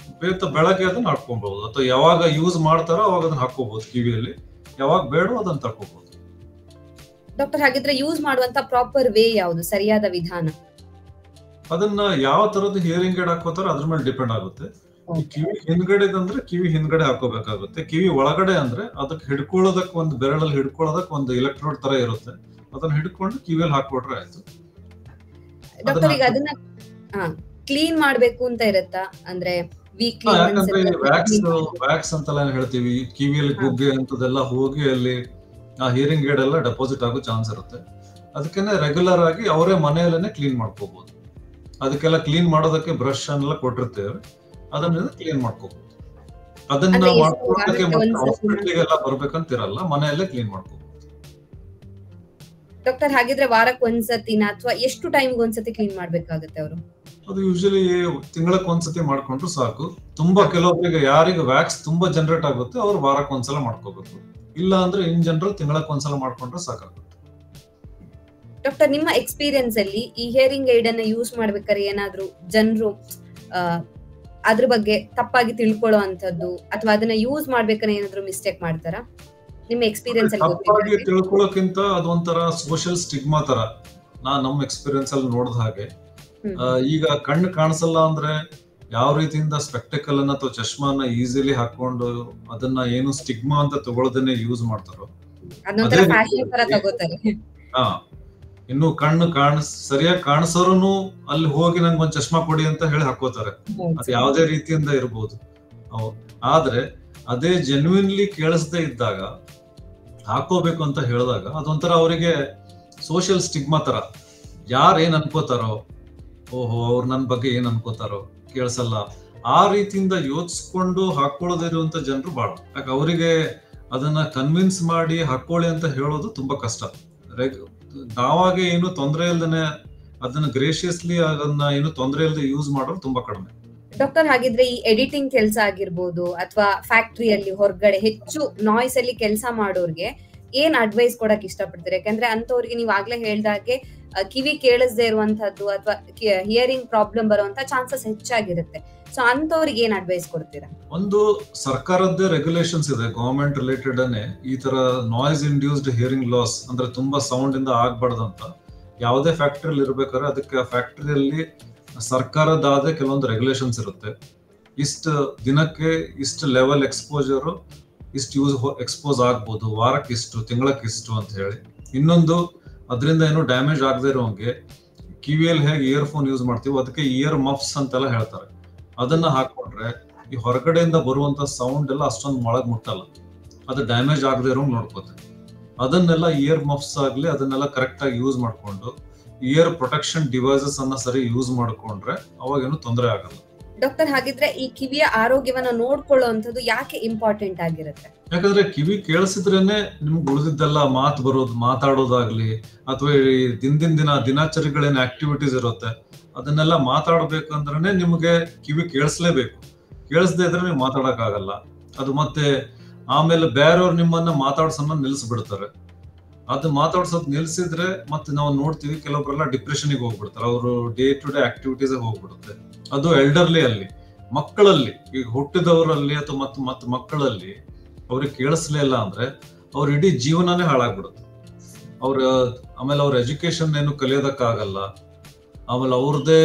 ಬೆಳಗ್ಗೆ ಅದನ್ನ ಹಾಕೋಬಹುದು, ಅಥವಾ ಯಾವಾಗ ಯೂಸ್ ಮಾಡ್ತಾರೋ ಅವಾಗ ಅದನ್ನ ಹಾಕೋಬಹುದು ಕಿವಿಯಲ್ಲಿ, ಯಾವಾಗ ಬೇಡ ಅದನ್ನ ತಕೋಬಹುದು. ಡಾಕ್ಟರ್, ಹಾಗಿದ್ರೆ ಯೂಸ್ ಮಾಡುವಂತ ಪ್ರಾಪರ್ ವೇ ಯಾವುದು, ಸರಿಯಾದ ವಿಧಾನ? ಅದನ್ನ ಯಾವ ತರದ ಹಿಯರಿಂಗ್ ಏಡ್ ಹಾಕೋತಾರೋ ಅದ್ರ ಮೇಲೆ ಡಿಪೆಂಡ್ ಆಗುತ್ತೆ. ಕಿವಿ ಹಿಂದ್ಗಡೆದಂದ್ರೆ ಕಿವಿ ಹಿಂದ್ಗಡೆ ಹಾಕೋಬೇಕಾಗುತ್ತೆ. ಕಿವಿ ಒಳಗಡೆ ಅಂದ್ರೆ ಅದಕ್ಕೆ ಹಿಡ್ಕೊಳ್ಳೋದಕ್ಕೆ ಒಂದು ಬೆರಳಲ್ಲಿ ಹಿಡ್ಕೊಳ್ಳೋದಕ್ಕೆ ಒಂದು ಎಲೆಕ್ಟ್ರೋಡ್ ತರ ಇರುತ್ತೆ, ಅದನ್ನ ಹಿಡ್ಕೊಂಡು ಕಿವಿಯಲ್ಲಿ ಹಾಕೊಟ್ರೆ ಆಯ್ತು. ಡಾಕ್ಟರ್, ಈಗ ಅದನ್ನ ಕ್ಲೀನ್ ಮಾಡ್ಬೇಕು ಅಂತ ಇರುತ್ತಾ? ಅಂದ್ರೆ ಯಾಕಂದ್ರೆ ವ್ಯಾಕ್ಸ್ ಅಂತೆಲ್ಲ ಹೇಳ್ತೀವಿ, ಕಿವಿಯಲ್ಲಿ ಗುಗ್ಗೆ ಅಂತದೆಲ್ಲ ಹೋಗಿ ಅಲ್ಲಿ ಆ ಹಿಯರಿಂಗ್ ಏಡ್ ಎಲ್ಲ ಡೆಪಾಸಿಟ್ ಆಗೋ ಚಾನ್ಸ್ ಇರುತ್ತೆ. ಅದಕ್ಕೇನೆ ರೆಗ್ಯುಲರ್ ಆಗಿ ಅವರೇ ಮನೆಯಲ್ಲೇನೆ ಕ್ಲೀನ್ ಮಾಡ್ಕೋಬಹುದು. ಅದಕ್ಕೆಲ್ಲ ಕ್ಲೀನ್ ಮಾಡೋದಕ್ಕೆ ಬ್ರಷ್ ಅನ್ನೆಲ್ಲ ಕೊಟ್ಟಿರ್ತೇವೆ, ಅದನ್ನ ಕ್ಲೀನ್ ಮಾಡ್ಕೋಬಹುದು. ಅದನ್ನ ಮಾಡ್ಕೊಳ್ಳೋದಕ್ಕೆ ಹಾಸ್ಪಿಟಲ್ಗೆಲ್ಲ ಬರ್ಬೇಕಂತಿರಲ್ಲ, ಮನೆಯಲ್ಲೇ ಕ್ಲೀನ್ ಮಾಡ್ಕೋಬಹುದು. ಡಾಕ್ಟರ್, ಹಾಗಿದ್ರೆ ವಾರಕ್ಕೆ ಒಂದ್ಸತಿನ ಅಥವಾ ಎಷ್ಟು ಟೈಮ್ಗೆ ಒಂದ್ಸತಿ ಕ್ಲೀನ್ ಮಾಡ್ಬೇಕಾಗುತ್ತೆ ಅವರು? ಅದು ಯೂಶಲಿ ತಿಂಗಳಕ್ಕೆ ಒಂದ್ಸತಿ ಮಾಡ್ಕೊಂಡ್ರು ಸಾಕು. ತುಂಬಾ ಕೆಲವೊಬ್ಬರಿಗೆ ಯಾರಿಗೆ ವ್ಯಾಕ್ಸ್ ತುಂಬಾ ಜನರೇಟ್ ಆಗುತ್ತೆ ಅವ್ರು ವಾರಕ್ಕೆ ಒಂದ್ಸಲ ಮಾಡ್ಕೋಬೇಕು. ಇಲ್ಲ ಅಂದ್ರೆ ಇನ್ ಜನರಲ್ ತಿಂಗಳಕ್ಕೆ ಒಂದ್ಸಲ ಮಾಡ್ಕೊಂಡ್ರೆ ಸಾಕಾಗುತ್ತೆ. ಡಾಕ್ಟರ್, ನಿಮ್ಮ ಎಕ್ಸ್ಪೀರಿಯನ್ಸ್ ಅಲ್ಲಿ ಈ ಹಿಯರಿಂಗ್ ಏಡ್ ಅನ್ನ ಯೂಸ್ ಮಾಡ್ಬೇಕಾದ್ರೆ ಏನಾದ್ರು ಜನರು ಅದ್ರ ಬಗ್ಗೆ ತಪ್ಪಾಗಿ ತಿಳ್ಕೊಳ್ಳೋ ಅಂತದ್ದು, ಅಥವಾ ಅದನ್ನ ಯೂಸ್ ಮಾಡ್ಬೇಕಾದ್ರೆ ಏನಾದ್ರು ಮಿಸ್ಟೇಕ್ ಮಾಡ್ತಾರಾ ನಿಮ್ಮ ಎಕ್ಸ್ಪೀರಿಯನ್ಸ್ ಅಲ್ಲಿ? ತಪ್ಪಾಗಿ ತಿಳ್ಕೊಳ್ಳೋಕ್ಕಿಂತ ಅದೊಂಥರ ಸೋಷಿಯಲ್ ಸ್ಟಿಗ್ಮಾ ತರ ನಮ್ಮ ಎಕ್ಸ್ಪೀರಿಯನ್ಸ್ ಅಲ್ಲಿ ನೋಡಿದ ಹಾಗೆ. ಈಗ ಕಣ್ಣು ಕಾಣಿಸಲ್ಲ ಅಂದ್ರೆ ಯಾವ ರೀತಿಯಿಂದ ಸ್ಪೆಕ್ಟಕಲ್ ಅನ್ನ ಅಥವಾ ಚಶ್ಮಾನ ಈಸಿಲಿ ಹಾಕೊಂಡು ಅದನ್ನ ಏನು ಸ್ಟಿಗ್ಮಾ ಅಂತ ತಗೊಳ್ಳೋದನ್ನೇ ಯೂಸ್ ಮಾಡ್ತಾರೋ, ಇನ್ನು ಕಣ್ಣು ಸರಿಯಾಗಿ ಕಾಣಿಸೋರು ಅಲ್ಲಿ ಹೋಗಿ ನಂಗೆ ಒಂದ್ ಚಶ್ಮಾ ಕೊಡಿ ಅಂತ ಹೇಳಿ ಹಾಕೋತಾರೆ. ಅದು ಯಾವುದೇ ರೀತಿಯಿಂದ ಇರ್ಬೋದು. ಆದ್ರೆ ಅದೇ ಜೆನ್ಯೂನ್ಲಿ ಕೇಳಿಸದೇ ಇದ್ದಾಗ ಹಾಕೋಬೇಕು ಅಂತ ಹೇಳಿದಾಗ ಅದೊಂಥರ ಅವರಿಗೆ ಸೋಷಿಯಲ್ ಸ್ಟಿಗ್ಮಾ ತರ. ಯಾರು ಏನ್ ಅನ್ಕೋತಾರೋ, ಓಹೋ ಅವ್ರು ನನ್ ಬಗ್ಗೆ ಏನ್ ಅನ್ಕೋತಾರೋ, ಕೇಳಿಸಲ್ಲ, ಆ ರೀತಿಯಿಂದ ಯೋಚಿಸ್ಕೊಂಡು ಹಾಕೊಳ್ಳೋದಿರುವಂತ ಜನರು ಬಾಳ. ಯಾಕೆ ಅವರಿಗೆ ಅದನ್ನ ಕನ್ವಿನ್ಸ್ ಮಾಡಿ ಹಾಕೊಳ್ಳಿ ಅಂತ ಹೇಳೋದು ತುಂಬಾ ಕಷ್ಟ. ನಾವಾಗೆ ಏನು ತೊಂದರೆ ಇಲ್ದೇನೆ ಅದನ್ನ ಗ್ರೇಷಿಯಸ್ಲಿ ಅದನ್ನ ಏನು ತೊಂದರೆ ಇಲ್ಲದೆ ಯೂಸ್ ಮಾಡೋದು ತುಂಬಾ ಕಡಿಮೆ. ಡಾಕ್ಟರ್, ಹಾಗಿದ್ರೆ ಈ ಎಡಿಟಿಂಗ್ ಕೆಲಸ ಆಗಿರ್ಬೋದು ಅಥವಾ ಫ್ಯಾಕ್ಟ್ರಿಯಲ್ಲಿ ಹೊರಗಡೆ ಹೆಚ್ಚು ನಾಯ್ಸ್ ಅಲ್ಲಿ ಕೆಲಸ ಮಾಡೋರ್ಗೆ ಏನ್ ಅಡ್ವೈಸ್ ಕೊಡಕ್ ಇಷ್ಟಪಡ್ತೀರಿ? ಯಾಕಂದ್ರೆ ಅಂತವ್ರಿಗೆ ನೀವು ಆಗ್ಲೇ ಹೇಳ್ದಾಗೆ ಕಿವಿ ಕೇಳಿಸದೇ ಇರುವಂತದ್ದು ಅಥವಾ ಹಿಯರಿಂಗ್ ಪ್ರಾಬ್ಲಮ್ ಬರುವಂತ ಚಾನ್ಸಸ್ ಹೆಚ್ಚಾಗಿರುತ್ತೆ. ಸೊ ಅಂತವ್ರಿಗೆ ಏನ್ ಅಡ್ವೈಸ್ ಕೊಡ್ತೀರಾ? ಒಂದು ಸರ್ಕಾರದ್ದೇ ರೆಗ್ಯುಲೇಷನ್ಸ್ ಇದೆ, ಗವರ್ಮೆಂಟ್ ರಿಲೇಟೆಡ್ ಅನ್ನೇ ಈ ತರ ನಾಯ್ಸ್ ಇಂಡ್ಯೂಸ್ಡ್ ಹಿಯರಿಂಗ್ ಲಾಸ್ ಅಂದ್ರೆ ತುಂಬಾ ಸೌಂಡ್ ಇಂದ ಆಗ್ಬಾರ್ದಂತ ಯಾವುದೇ ಫ್ಯಾಕ್ಟ್ರಿಯಲ್ಲಿ ಇರ್ಬೇಕಾದ್ರೆ ಅದಕ್ಕೆ ಆ ಫ್ಯಾಕ್ಟ್ರಿಯಲ್ಲಿ ಸರ್ಕಾರದಾದ ಕೆಲವೊಂದು ರೆಗ್ಯುಲೇಷನ್ಸ್ ಇರುತ್ತೆ. ಇಷ್ಟು ದಿನಕ್ಕೆ ಇಷ್ಟು ಲೆವೆಲ್ ಎಕ್ಸ್ಪೋಜರ್, ಇಷ್ಟು ಎಕ್ಸ್ಪೋಸ್ ಆಗ್ಬೋದು, ವಾರಕ್ಕೆ ಇಷ್ಟು, ತಿಂಗಳಕ್ಕೆ ಇಷ್ಟು ಅಂತ ಹೇಳಿ. ಇನ್ನೊಂದು, ಅದರಿಂದ ಏನು ಡ್ಯಾಮೇಜ್ ಆಗದೆ ಇರೋಂಗೆ ಕಿವಿಯಲ್ಲಿ ಹೇಗೆ ಇಯರ್ಫೋನ್ ಯೂಸ್ ಮಾಡ್ತೀವಿ ಅದಕ್ಕೆ ಇಯರ್ ಮಫ್ಸ್ ಅಂತೆಲ್ಲ ಹೇಳ್ತಾರೆ. ಅದನ್ನ ಹಾಕೊಂಡ್ರೆ ಈ ಹೊರಗಡೆಯಿಂದ ಬರುವಂತ ಸೌಂಡ್ ಎಲ್ಲ ಅಷ್ಟೊಂದು ಒಳಗ್ ಮುಟ್ಟಲ್ಲ, ಅದು ಡ್ಯಾಮೇಜ್ ಆಗದೆ ಇರೋಂಗ್ ನೋಡ್ಕೋತೆ. ಅದನ್ನೆಲ್ಲ ಇಯರ್ ಮಫ್ಸ್ ಆಗ್ಲಿ ಅದನ್ನೆಲ್ಲ ಕರೆಕ್ಟ್ ಆಗಿ ಯೂಸ್ ಮಾಡ್ಕೊಂಡು ಇಯರ್ ಪ್ರೊಟೆಕ್ಷನ್ ಡಿವೈಸಸ್ ಅನ್ನ ಸರಿ ಯೂಸ್ ಮಾಡ್ಕೊಂಡ್ರೆ ಅವಾಗೇನು ತೊಂದರೆ ಆಗಲ್ಲ. ಡಾಕ್ಟರ್, ಹಾಗಿದ್ರೆ ಈ ಕಿವಿಯ ಆರೋಗ್ಯವನ್ನ ನೋಡ್ಕೊಳ್ಳುವಂಥದ್ದು ಯಾಕೆ ಇಂಪಾರ್ಟೆಂಟ್ ಆಗಿರುತ್ತೆ? ಯಾಕಂದ್ರೆ ಕಿವಿ ಕೇಳಿಸಿದ್ರೇನೆ ನಿಮ್ಗೆ ಉಳಿದಿದ್ದೆಲ್ಲ ಮಾತಾಡೋದಾಗ್ಲಿ ಅಥವಾ ದಿನಾಚರಿಗಳೇನ್ ಆಕ್ಟಿವಿಟೀಸ್ ಇರುತ್ತೆ ಅದನ್ನೆಲ್ಲ ಮಾತಾಡ್ಬೇಕಂದ್ರೆ ನಿಮ್ಗೆ ಕಿವಿ ಕೇಳಿಸ್ಲೇಬೇಕು. ಕೇಳಿಸದೇ ಇದ್ರೆ ನೀವು ಮಾತಾಡಕ್ ಆಗಲ್ಲ. ಅದು ಮತ್ತೆ ಆಮೇಲೆ ಬೇರೆಯವ್ರು ನಿಮ್ಮನ್ನ ಮಾತಾಡ್ಸೋನ್ನ ನಿಲ್ಸ್ಬಿಡ್ತಾರೆ. ಅದು ಮಾತಾಡ್ಸೋದ್ ನಿಲ್ಸಿದ್ರೆ ಮತ್ತೆ ನಾವು ನೋಡ್ತೀವಿ ಕೆಲವೊಬ್ರೆಲ್ಲ ಡಿಪ್ರೆಷನ್ಗೆ ಹೋಗ್ಬಿಡ್ತಾರೆ, ಅವರು ಡೇ ಟು ಡೇ ಆಕ್ಟಿವಿಟೀಸ್ ಹೋಗ್ಬಿಡುತ್ತೆ. ಅದು ಎಲ್ಡರ್ಲಿ ಅಲ್ಲಿ, ಮಕ್ಕಳಲ್ಲಿ, ಈಗ ಹುಟ್ಟಿದವರಲ್ಲಿ ಅಥವಾ ಮತ್ತೆ ಮಕ್ಕಳಲ್ಲಿ ಅವ್ರಿಗೆ ಕೇಳಿಸ್ಲೇ ಇಲ್ಲ ಅಂದ್ರೆ ಅವ್ರ ಇಡೀ ಜೀವನನೇ ಹಾಳಾಗ್ಬಿಡುತ್ತೆ. ಆಮೇಲೆ ಅವ್ರ ಎಜುಕೇಶನ್ ಏನು ಕಲಿಯೋದಕ್ಕಾಗಲ್ಲ. ಆಮೇಲೆ ಅವ್ರದ್ದೇ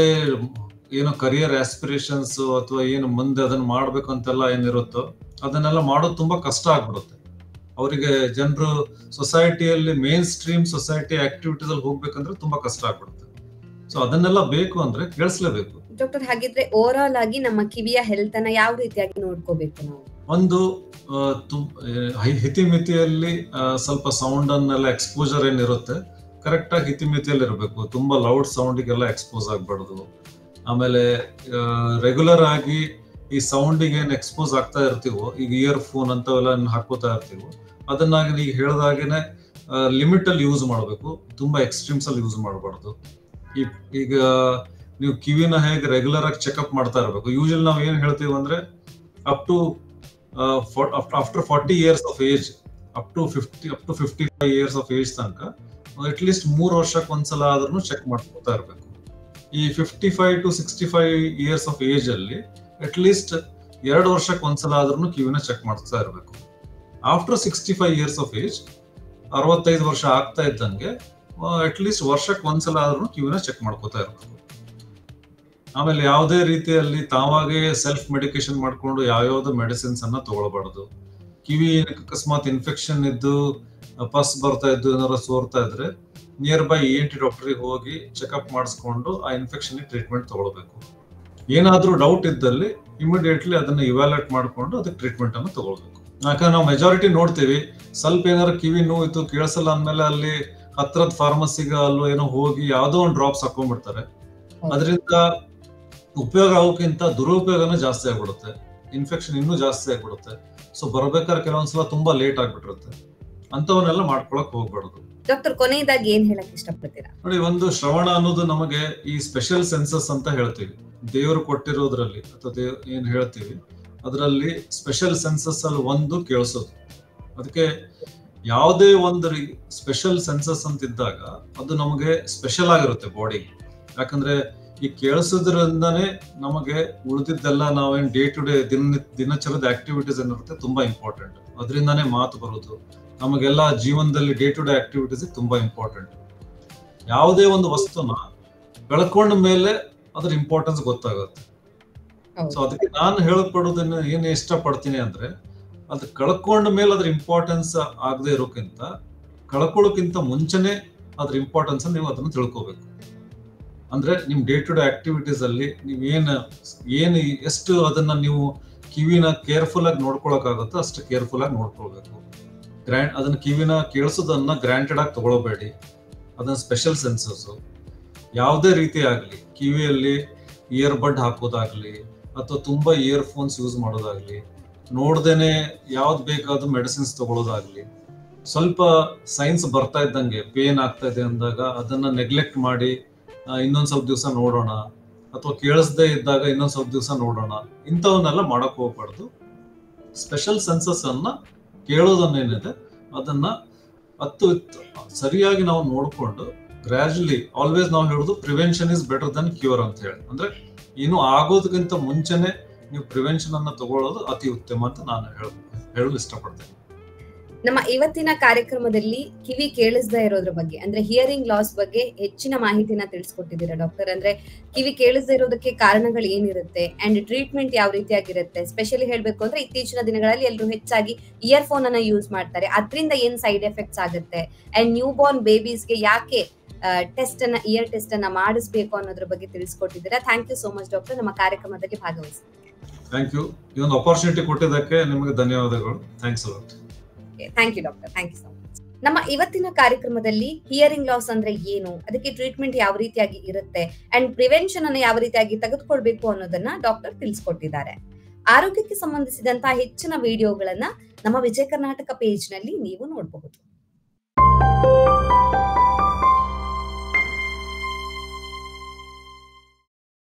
ಏನೋ ಕರಿಯರ್ ಆಸ್ಪಿರೇಷನ್ಸ್ ಅಥವಾ ಏನು ಮುಂದೆ ಅದನ್ನ ಮಾಡ್ಬೇಕು ಅಂತೆಲ್ಲ ಏನಿರುತ್ತೋ ಅದನ್ನೆಲ್ಲ ಮಾಡೋದು ತುಂಬಾ ಕಷ್ಟ ಆಗ್ಬಿಡುತ್ತೆ. ಅವರಿಗೆ ಜನರು ಸೊಸೈಟಿಯಲ್ಲಿ ಮೇನ್ ಸ್ಟ್ರೀಮ್ ಸೊಸೈಟಿ ಆಕ್ಟಿವಿಟೀಸ್ ಅಲ್ಲಿ ಹೋಗ್ಬೇಕಂದ್ರೆ ತುಂಬಾ ಕಷ್ಟ ಆಗ್ಬಿಡುತ್ತೆ. ಸೊ ಅದನ್ನೆಲ್ಲ ಬೇಕು ಅಂದ್ರೆ ಕೇಳಿಸ್ಲೇಬೇಕು. ಡಾಕ್ಟರ್, ಹಾಗಿದ್ರೆ ಓವರ್ ಆಲ್ ಆಗಿ ನಮ್ಮ ಕಿವಿಯ ಹೆಲ್ತ್ ಅನ್ನ ಯಾವ ರೀತಿಯಾಗಿ ನೋಡ್ಕೋಬೇಕು ನಾವು? ಒಂದು ಹಿತಿಮಿತಿಯಲ್ಲಿ ಸ್ವಲ್ಪ ಸೌಂಡ್ ಅನ್ನೆಲ್ಲ ಎಕ್ಸ್ಪೋಜರ್ ಏನಿರುತ್ತೆ ಕರೆಕ್ಟ್ ಆಗಿ ಹಿತಿಮಿತಿಯಲ್ಲಿ ಇರಬೇಕು. ತುಂಬಾ ಲೌಡ್ ಸೌಂಡಿಗೆಲ್ಲ ಎಕ್ಸ್ಪೋಸ್ ಆಗ್ಬಾರ್ದು. ಆಮೇಲೆ ರೆಗ್ಯುಲರ್ ಆಗಿ ಈ ಸೌಂಡಿಗೆ ಏನ್ ಎಕ್ಸ್ಪೋಸ್ ಆಗ್ತಾ ಇರ್ತೀವೋ, ಈಗ ಇಯರ್ ಫೋನ್ ಅಂತವೆಲ್ಲ ಹಾಕೋತಾ ಇರ್ತೀವೋ, ಅದನ್ನಾಗಿ ಈಗ ಹೇಳ್ದಾಗೇನೆ ಲಿಮಿಟ್ ಅಲ್ಲಿ ಯೂಸ್ ಮಾಡಬೇಕು. ತುಂಬಾ ಎಕ್ಸ್ಟ್ರೀಮ್ಸ್ ಅಲ್ಲಿ ಯೂಸ್ ಮಾಡಬಾರ್ದು. ಈಗ ನೀವು ಕಿವಿನ ಹೇಗೆ ರೆಗ್ಯುಲರ್ ಆಗಿ ಚೆಕ್ಅಪ್ ಮಾಡ್ತಾ ಇರಬೇಕು. ಯೂಶಲಿ ನಾವು ಏನ್ ಹೇಳ್ತೀವಿ ಅಂದ್ರೆ up to after 40 years of age, up to 55 years of age ತನಕ ಅಟ್ ಲೀಸ್ಟ್ 3 ವರ್ಷಕ್ಕೆ ಒಂದ್ಸಲ ಆದ್ರೂ ಚೆಕ್ ಮಾಡ್ಕೊತಾ ಇರ್ಬೇಕು. ಈ 55 to 65 years of age ಅಲ್ಲಿ ಅಟ್ ಲೀಸ್ಟ್ 2 ವರ್ಷಕ್ಕೆ ಒಂದ್ಸಲ ಆದ್ರೂ ಕಿವಿನ ಚೆಕ್ ಮಾಡ್ತಾ ಇರ್ಬೇಕು. ಆಫ್ಟರ್ 65 years of age, 65 ವರ್ಷ ಆಗ್ತಾ ಇದ್ದಂಗೆ ಅಟ್ ಲೀಸ್ಟ್ ವರ್ಷಕ್ಕೆ ಒಂದ್ಸಲ ಆದ್ರೂ ಕಿವಿನ ಚೆಕ್ ಮಾಡ್ಕೋತಾ ಇರ್ಬೇಕು. ಆಮೇಲೆ ಯಾವುದೇ ರೀತಿಯಲ್ಲಿ ತಾವಾಗೆ ಸೆಲ್ಫ್ ಮೆಡಿಕೇಶನ್ ಮಾಡ್ಕೊಂಡು ಯಾವ್ಯಾವ್ದು ಮೆಡಿಸಿನ್ಸ್ ಅನ್ನ ತಗೊಳ್ಬಾರ್ದು. ಕಿವಿ ಅಕಸ್ಮಾತ್ ಇನ್ಫೆಕ್ಷನ್ ಇದ್ದು ಪಸ್ ಬರ್ತಾ ಇದ್ದು ಏನಾರ ಸೋರ್ತಾ ಇದ್ರೆ ನಿಯರ್ ಬೈ ENT ಡಾಕ್ಟರ್ಗೆ ಹೋಗಿ ಚೆಕ್ಅಪ್ ಮಾಡಿಸ್ಕೊಂಡು ಆ ಇನ್ಫೆಕ್ಷನ್ ಟ್ರೀಟ್ಮೆಂಟ್ ತಗೊಳ್ಬೇಕು. ಏನಾದ್ರೂ ಡೌಟ್ ಇದ್ದಲ್ಲಿ ಇಮಿಡಿಯೇಟ್ಲಿ ಅದನ್ನ ಇವ್ಯಾಲ್ಯೂಯೇಟ್ ಮಾಡ್ಕೊಂಡು ಅದಕ್ಕೆ ಟ್ರೀಟ್ಮೆಂಟ್ ಅನ್ನು ತಗೊಳ್ಬೇಕು. ಯಾಕಂದ್ರೆ ನಾವು ಮೆಜಾರಿಟಿ ನೋಡ್ತೀವಿ, ಸ್ವಲ್ಪ ಏನಾರು ಕಿವಿ ನೋವಿತ್ತು ಕೇಳಿಸಲ್ಲ ಅಂದ್ಮೇಲೆ ಅಲ್ಲಿ ಹತ್ರದ ಫಾರ್ಮಸಿಗ ಅಲ್ಲೋ ಏನೋ ಹೋಗಿ ಯಾವ್ದೋ ಒಂದು ಡ್ರಾಪ್ಸ್ ಹಾಕೊಂಡ್ಬಿಡ್ತಾರೆ. ಅದರಿಂದ ಉಪಯೋಗ ಆಗೋಕ್ಕಿಂತ ದುರುಪಯೋಗನೇ ಜಾಸ್ತಿ ಆಗ್ಬಿಡುತ್ತೆ. ಇನ್ಫೆಕ್ಷನ್ ಇನ್ನೂ ಜಾಸ್ತಿ ಆಗ್ಬಿಡುತ್ತೆ. ಸೊ ಬರ್ಬೇಕಾದ್ರೆ ಕೆಲವೊಂದ್ಸಲ ತುಂಬಾ ಲೇಟ್ ಆಗ್ಬಿಟ್ಟಿರುತ್ತೆ. ಅಂತವನ್ನೆಲ್ಲ ಮಾಡ್ಕೊಳಕ್ ಹೋಗ್ಬಾರ್ದು. ಡಾಕ್ಟರ್, ಕೊನೆಯದಾಗಿ ಏನ್ ಹೇಳಕ್ ಇಷ್ಟಪಡ್ತೀರಾ? ನೋಡಿ, ಒಂದು ಶ್ರವಣ ಅನ್ನೋದು ನಮಗೆ ಈ ಸ್ಪೆಷಲ್ ಸೆನ್ಸಸ್ ಅಂತ ಹೇಳ್ತೀವಿ. ದೇವರು ಕೊಟ್ಟಿರೋದ್ರಲ್ಲಿ ಅಥವಾ ಏನ್ ಹೇಳ್ತೀವಿ ಅದರಲ್ಲಿ ಸ್ಪೆಷಲ್ ಸೆನ್ಸಸ್ ಅಲ್ಲಿ ಒಂದು ಕೇಳಿಸೋದು. ಅದಕ್ಕೆ ಯಾವುದೇ ಒಂದು ಸ್ಪೆಷಲ್ ಸೆನ್ಸಸ್ ಅಂತ ಇದ್ದಾಗ ಅದು ನಮಗೆ ಸ್ಪೆಷಲ್ ಆಗಿರುತ್ತೆ ಬಾಡಿಗೆ. ಯಾಕಂದ್ರೆ ಈ ಕೇಳಿಸೋದ್ರಿಂದಾನೇ ನಮಗೆ ಉಳಿದಿದ್ದೆಲ್ಲ ನಾವೇನ್ ಡೇ ಟು ಡೇ ದಿನಚರದ ಆಕ್ಟಿವಿಟೀಸ್ ಏನಿರುತ್ತೆ ತುಂಬಾ ಇಂಪಾರ್ಟೆಂಟ್. ಅದರಿಂದಾನೇ ಮಾತು ಬರೋದು, ನಮಗೆಲ್ಲ ಜೀವನದಲ್ಲಿ ಡೇ ಟು ಡೇ ಆಕ್ಟಿವಿಟೀಸ್ ತುಂಬಾ ಇಂಪಾರ್ಟೆಂಟ್. ಯಾವುದೇ ಒಂದು ವಸ್ತುನ ಕಳ್ಕೊಂಡ ಮೇಲೆ ಅದ್ರ ಇಂಪಾರ್ಟೆನ್ಸ್ ಗೊತ್ತಾಗುತ್ತೆ. ಸೊ ಅದಕ್ಕೆ ನಾನು ಹೇಳ್ಕೊಡೋದನ್ನ ಏನ್ ಇಷ್ಟಪಡ್ತೀನಿ ಅಂದ್ರೆ, ಅದು ಕಳ್ಕೊಂಡ ಮೇಲೆ ಅದ್ರ ಇಂಪಾರ್ಟೆನ್ಸ್ ಆಗದೆ ಇರೋಕ್ಕಿಂತ ಕಳ್ಕೊಳ್ಳೋಕ್ಕಿಂತ ಮುಂಚೆನೆ ಅದ್ರ ಇಂಪಾರ್ಟೆನ್ಸ್ ನೀವು ಅದನ್ನ ತಿಳ್ಕೊಬೇಕು. ಅಂದ್ರೆ ನಿಮ್ ಡೇ ಟು ಡೇ ಆಕ್ಟಿವಿಟೀಸ್ ಅಲ್ಲಿ ನೀವ್ ಏನು ಎಷ್ಟು ಅದನ್ನ ನೀವು ಕಿವಿನ ಕೇರ್ಫುಲ್ ಆಗಿ ನೋಡ್ಕೊಳಕ್ಕಾಗುತ್ತೋ ಅಷ್ಟು ಕೇರ್ಫುಲ್ ಆಗಿ ನೋಡ್ಕೊಳ್ಬೇಕು. ಅದನ್ನ ಕಿವಿನ ಕೇಳಿಸೋದನ್ನ ಗ್ರಾಂಟೆಡ್ ಆಗಿ ತಗೊಳ್ಬೇಡಿ. ಅದನ್ನ ಸ್ಪೆಷಲ್ ಸೆನ್ಸಸ್ ಯಾವುದೇ ರೀತಿ ಆಗ್ಲಿ, ಕಿವಿಯಲ್ಲಿ ಇಯರ್ ಬಡ್ ಹಾಕೋದಾಗ್ಲಿ ಅಥವಾ ತುಂಬಾ ಇಯರ್ ಫೋನ್ಸ್ ಯೂಸ್ ಮಾಡೋದಾಗ್ಲಿ, ನೋಡ್ದೇನೆ ಯಾವ್ದು ಬೇಕಾದ್ರೂ ಮೆಡಿಸಿನ್ಸ್ ತಗೊಳ್ಳೋದಾಗ್ಲಿ, ಸ್ವಲ್ಪ ಸೈನ್ಸ್ ಬರ್ತಾ ಇದ್ದಂಗೆ ಪೇನ್ ಆಗ್ತಾ ಇದೆ ಅಂದಾಗ ಅದನ್ನ ನೆಗ್ಲೆಕ್ಟ್ ಮಾಡಿ ಇನ್ನೊಂದ್ ಸ್ವಲ್ಪ ದಿವಸ ನೋಡೋಣ ಅಥವಾ ಕೇಳಿಸದೇ ಇದ್ದಾಗ ಇನ್ನೊಂದ್ ಸ್ವಲ್ಪ ದಿವಸ ನೋಡೋಣ, ಇಂಥವನ್ನೆಲ್ಲ ಮಾಡಕ್ ಹೋಗ್ಬಾರ್ದು. ಸ್ಪೆಷಲ್ ಸೆನ್ಸಸ್ ಅನ್ನ ಕೇಳೋದನ್ನೇನಿದೆ ಅದನ್ನ ಸರಿಯಾಗಿ ನಾವು ನೋಡ್ಕೊಂಡು ಗ್ರಾಜುಲಿ, ಆಲ್ವೇಸ್ ನಾವು ಹೇಳೋದು prevention is better than cure ಅಂತ ಹೇಳಿ. ಅಂದ್ರೆ ಏನು ಆಗೋದಕ್ಕಿಂತ ಮುಂಚೆನೆ ನೀವು ಪ್ರಿವೆನ್ಷನ್ ಅನ್ನ ತಗೊಳ್ಳೋದು ಅತಿ ಉತ್ತಮ ಅಂತ ನಾನು ಹೇಳಲು ಇಷ್ಟಪಡ್ತೇನೆ. ನಮ್ಮ ಇವತ್ತಿನ ಕಾರ್ಯಕ್ರಮದಲ್ಲಿ ಕಿವಿ ಕೇಳಿಸದೇ ಇರೋದ್ರ ಬಗ್ಗೆ, ಅಂದ್ರೆ ಹಿಯರಿಂಗ್ ಲಾಸ್ ಬಗ್ಗೆ ಹೆಚ್ಚಿನ ಮಾಹಿತಿನ ತಿಳಿಸ್ಕೊಟ್ಟಿದ್ದೀರಾ ಡಾಕ್ಟರ್. ಅಂದ್ರೆ ಕಿವಿ ಕೇಳಿಸದೇ ಇರೋದಕ್ಕೆ ಕಾರಣಗಳು ಏನಿರುತ್ತೆ ಅಂಡ್ ಟ್ರೀಟ್ಮೆಂಟ್ ಯಾವ ರೀತಿಯಾಗಿರುತ್ತೆ. ಸ್ಪೆಷಲಿ ಹೇಳ್ಬೇಕು ಅಂದ್ರೆ ಇತ್ತೀಚಿನ ದಿನಗಳಲ್ಲಿ ಎಲ್ಲರೂ ಹೆಚ್ಚಾಗಿ ಇಯರ್ ಫೋನ್ ಅನ್ನ ಯೂಸ್ ಮಾಡ್ತಾರೆ, ಅದರಿಂದ ಏನ್ ಸೈಡ್ ಎಫೆಕ್ಟ್ಸ್ ಆಗುತ್ತೆ ಅಂಡ್ ನ್ಯೂ ಬಾರ್ನ್ ಬೇಬೀಸ್ಗೆ ಯಾಕೆ ಇಯರ್ ಟೆಸ್ಟ್ ಅನ್ನ ಮಾಡಿಸ್ಬೇಕು ಅನ್ನೋದ್ರ ಬಗ್ಗೆ ತಿಳಿಸ್ಕೊಟ್ಟಿದ್ದೀರಾ. Thank you so much doctor, ನಮ್ಮ ಕಾರ್ಯಕ್ರಮದಲ್ಲಿ ಭಾಗವಹಿಸಿ. Thank you. ಈ ಒಂದು ಅಪರ್ಚುನಿಟಿ ಕೊಟ್ಟಿದ್ದಕ್ಕೆ ನಿಮಗೆ ಧನ್ಯವಾದಗಳು. Thanks a lot. Thank you doctor, thank you so much. ನಮ್ಮ ಇವತ್ತಿನ ಕಾರ್ಯಕ್ರಮದಲ್ಲಿ ಹಿಯರಿಂಗ್ ಲಾಸ್ ಅಂದ್ರೆ ಏನು, ಅದಕ್ಕೆ ಟ್ರೀಟ್ಮೆಂಟ್ ಯಾವ ರೀತಿಯಾಗಿ ಇರುತ್ತೆ ಅಂಡ್ ಪ್ರಿವೆನ್ಷನ್ ಅನ್ನು ಯಾವ ರೀತಿಯಾಗಿ ತೆಗೆದುಕೊಳ್ಬೇಕು ಅನ್ನೋದನ್ನ ಡಾಕ್ಟರ್ ತಿಳಿಸ್ಕೊಟ್ಟಿದ್ದಾರೆ. ಆರೋಗ್ಯಕ್ಕೆ ಸಂಬಂಧಿಸಿದಂತಹ ಹೆಚ್ಚಿನ ವಿಡಿಯೋಗಳನ್ನ ನಮ್ಮ ವಿಜಯ ಕರ್ನಾಟಕ ಪೇಜ್ ನಲ್ಲಿ ನೀವು ನೋಡಬಹುದು.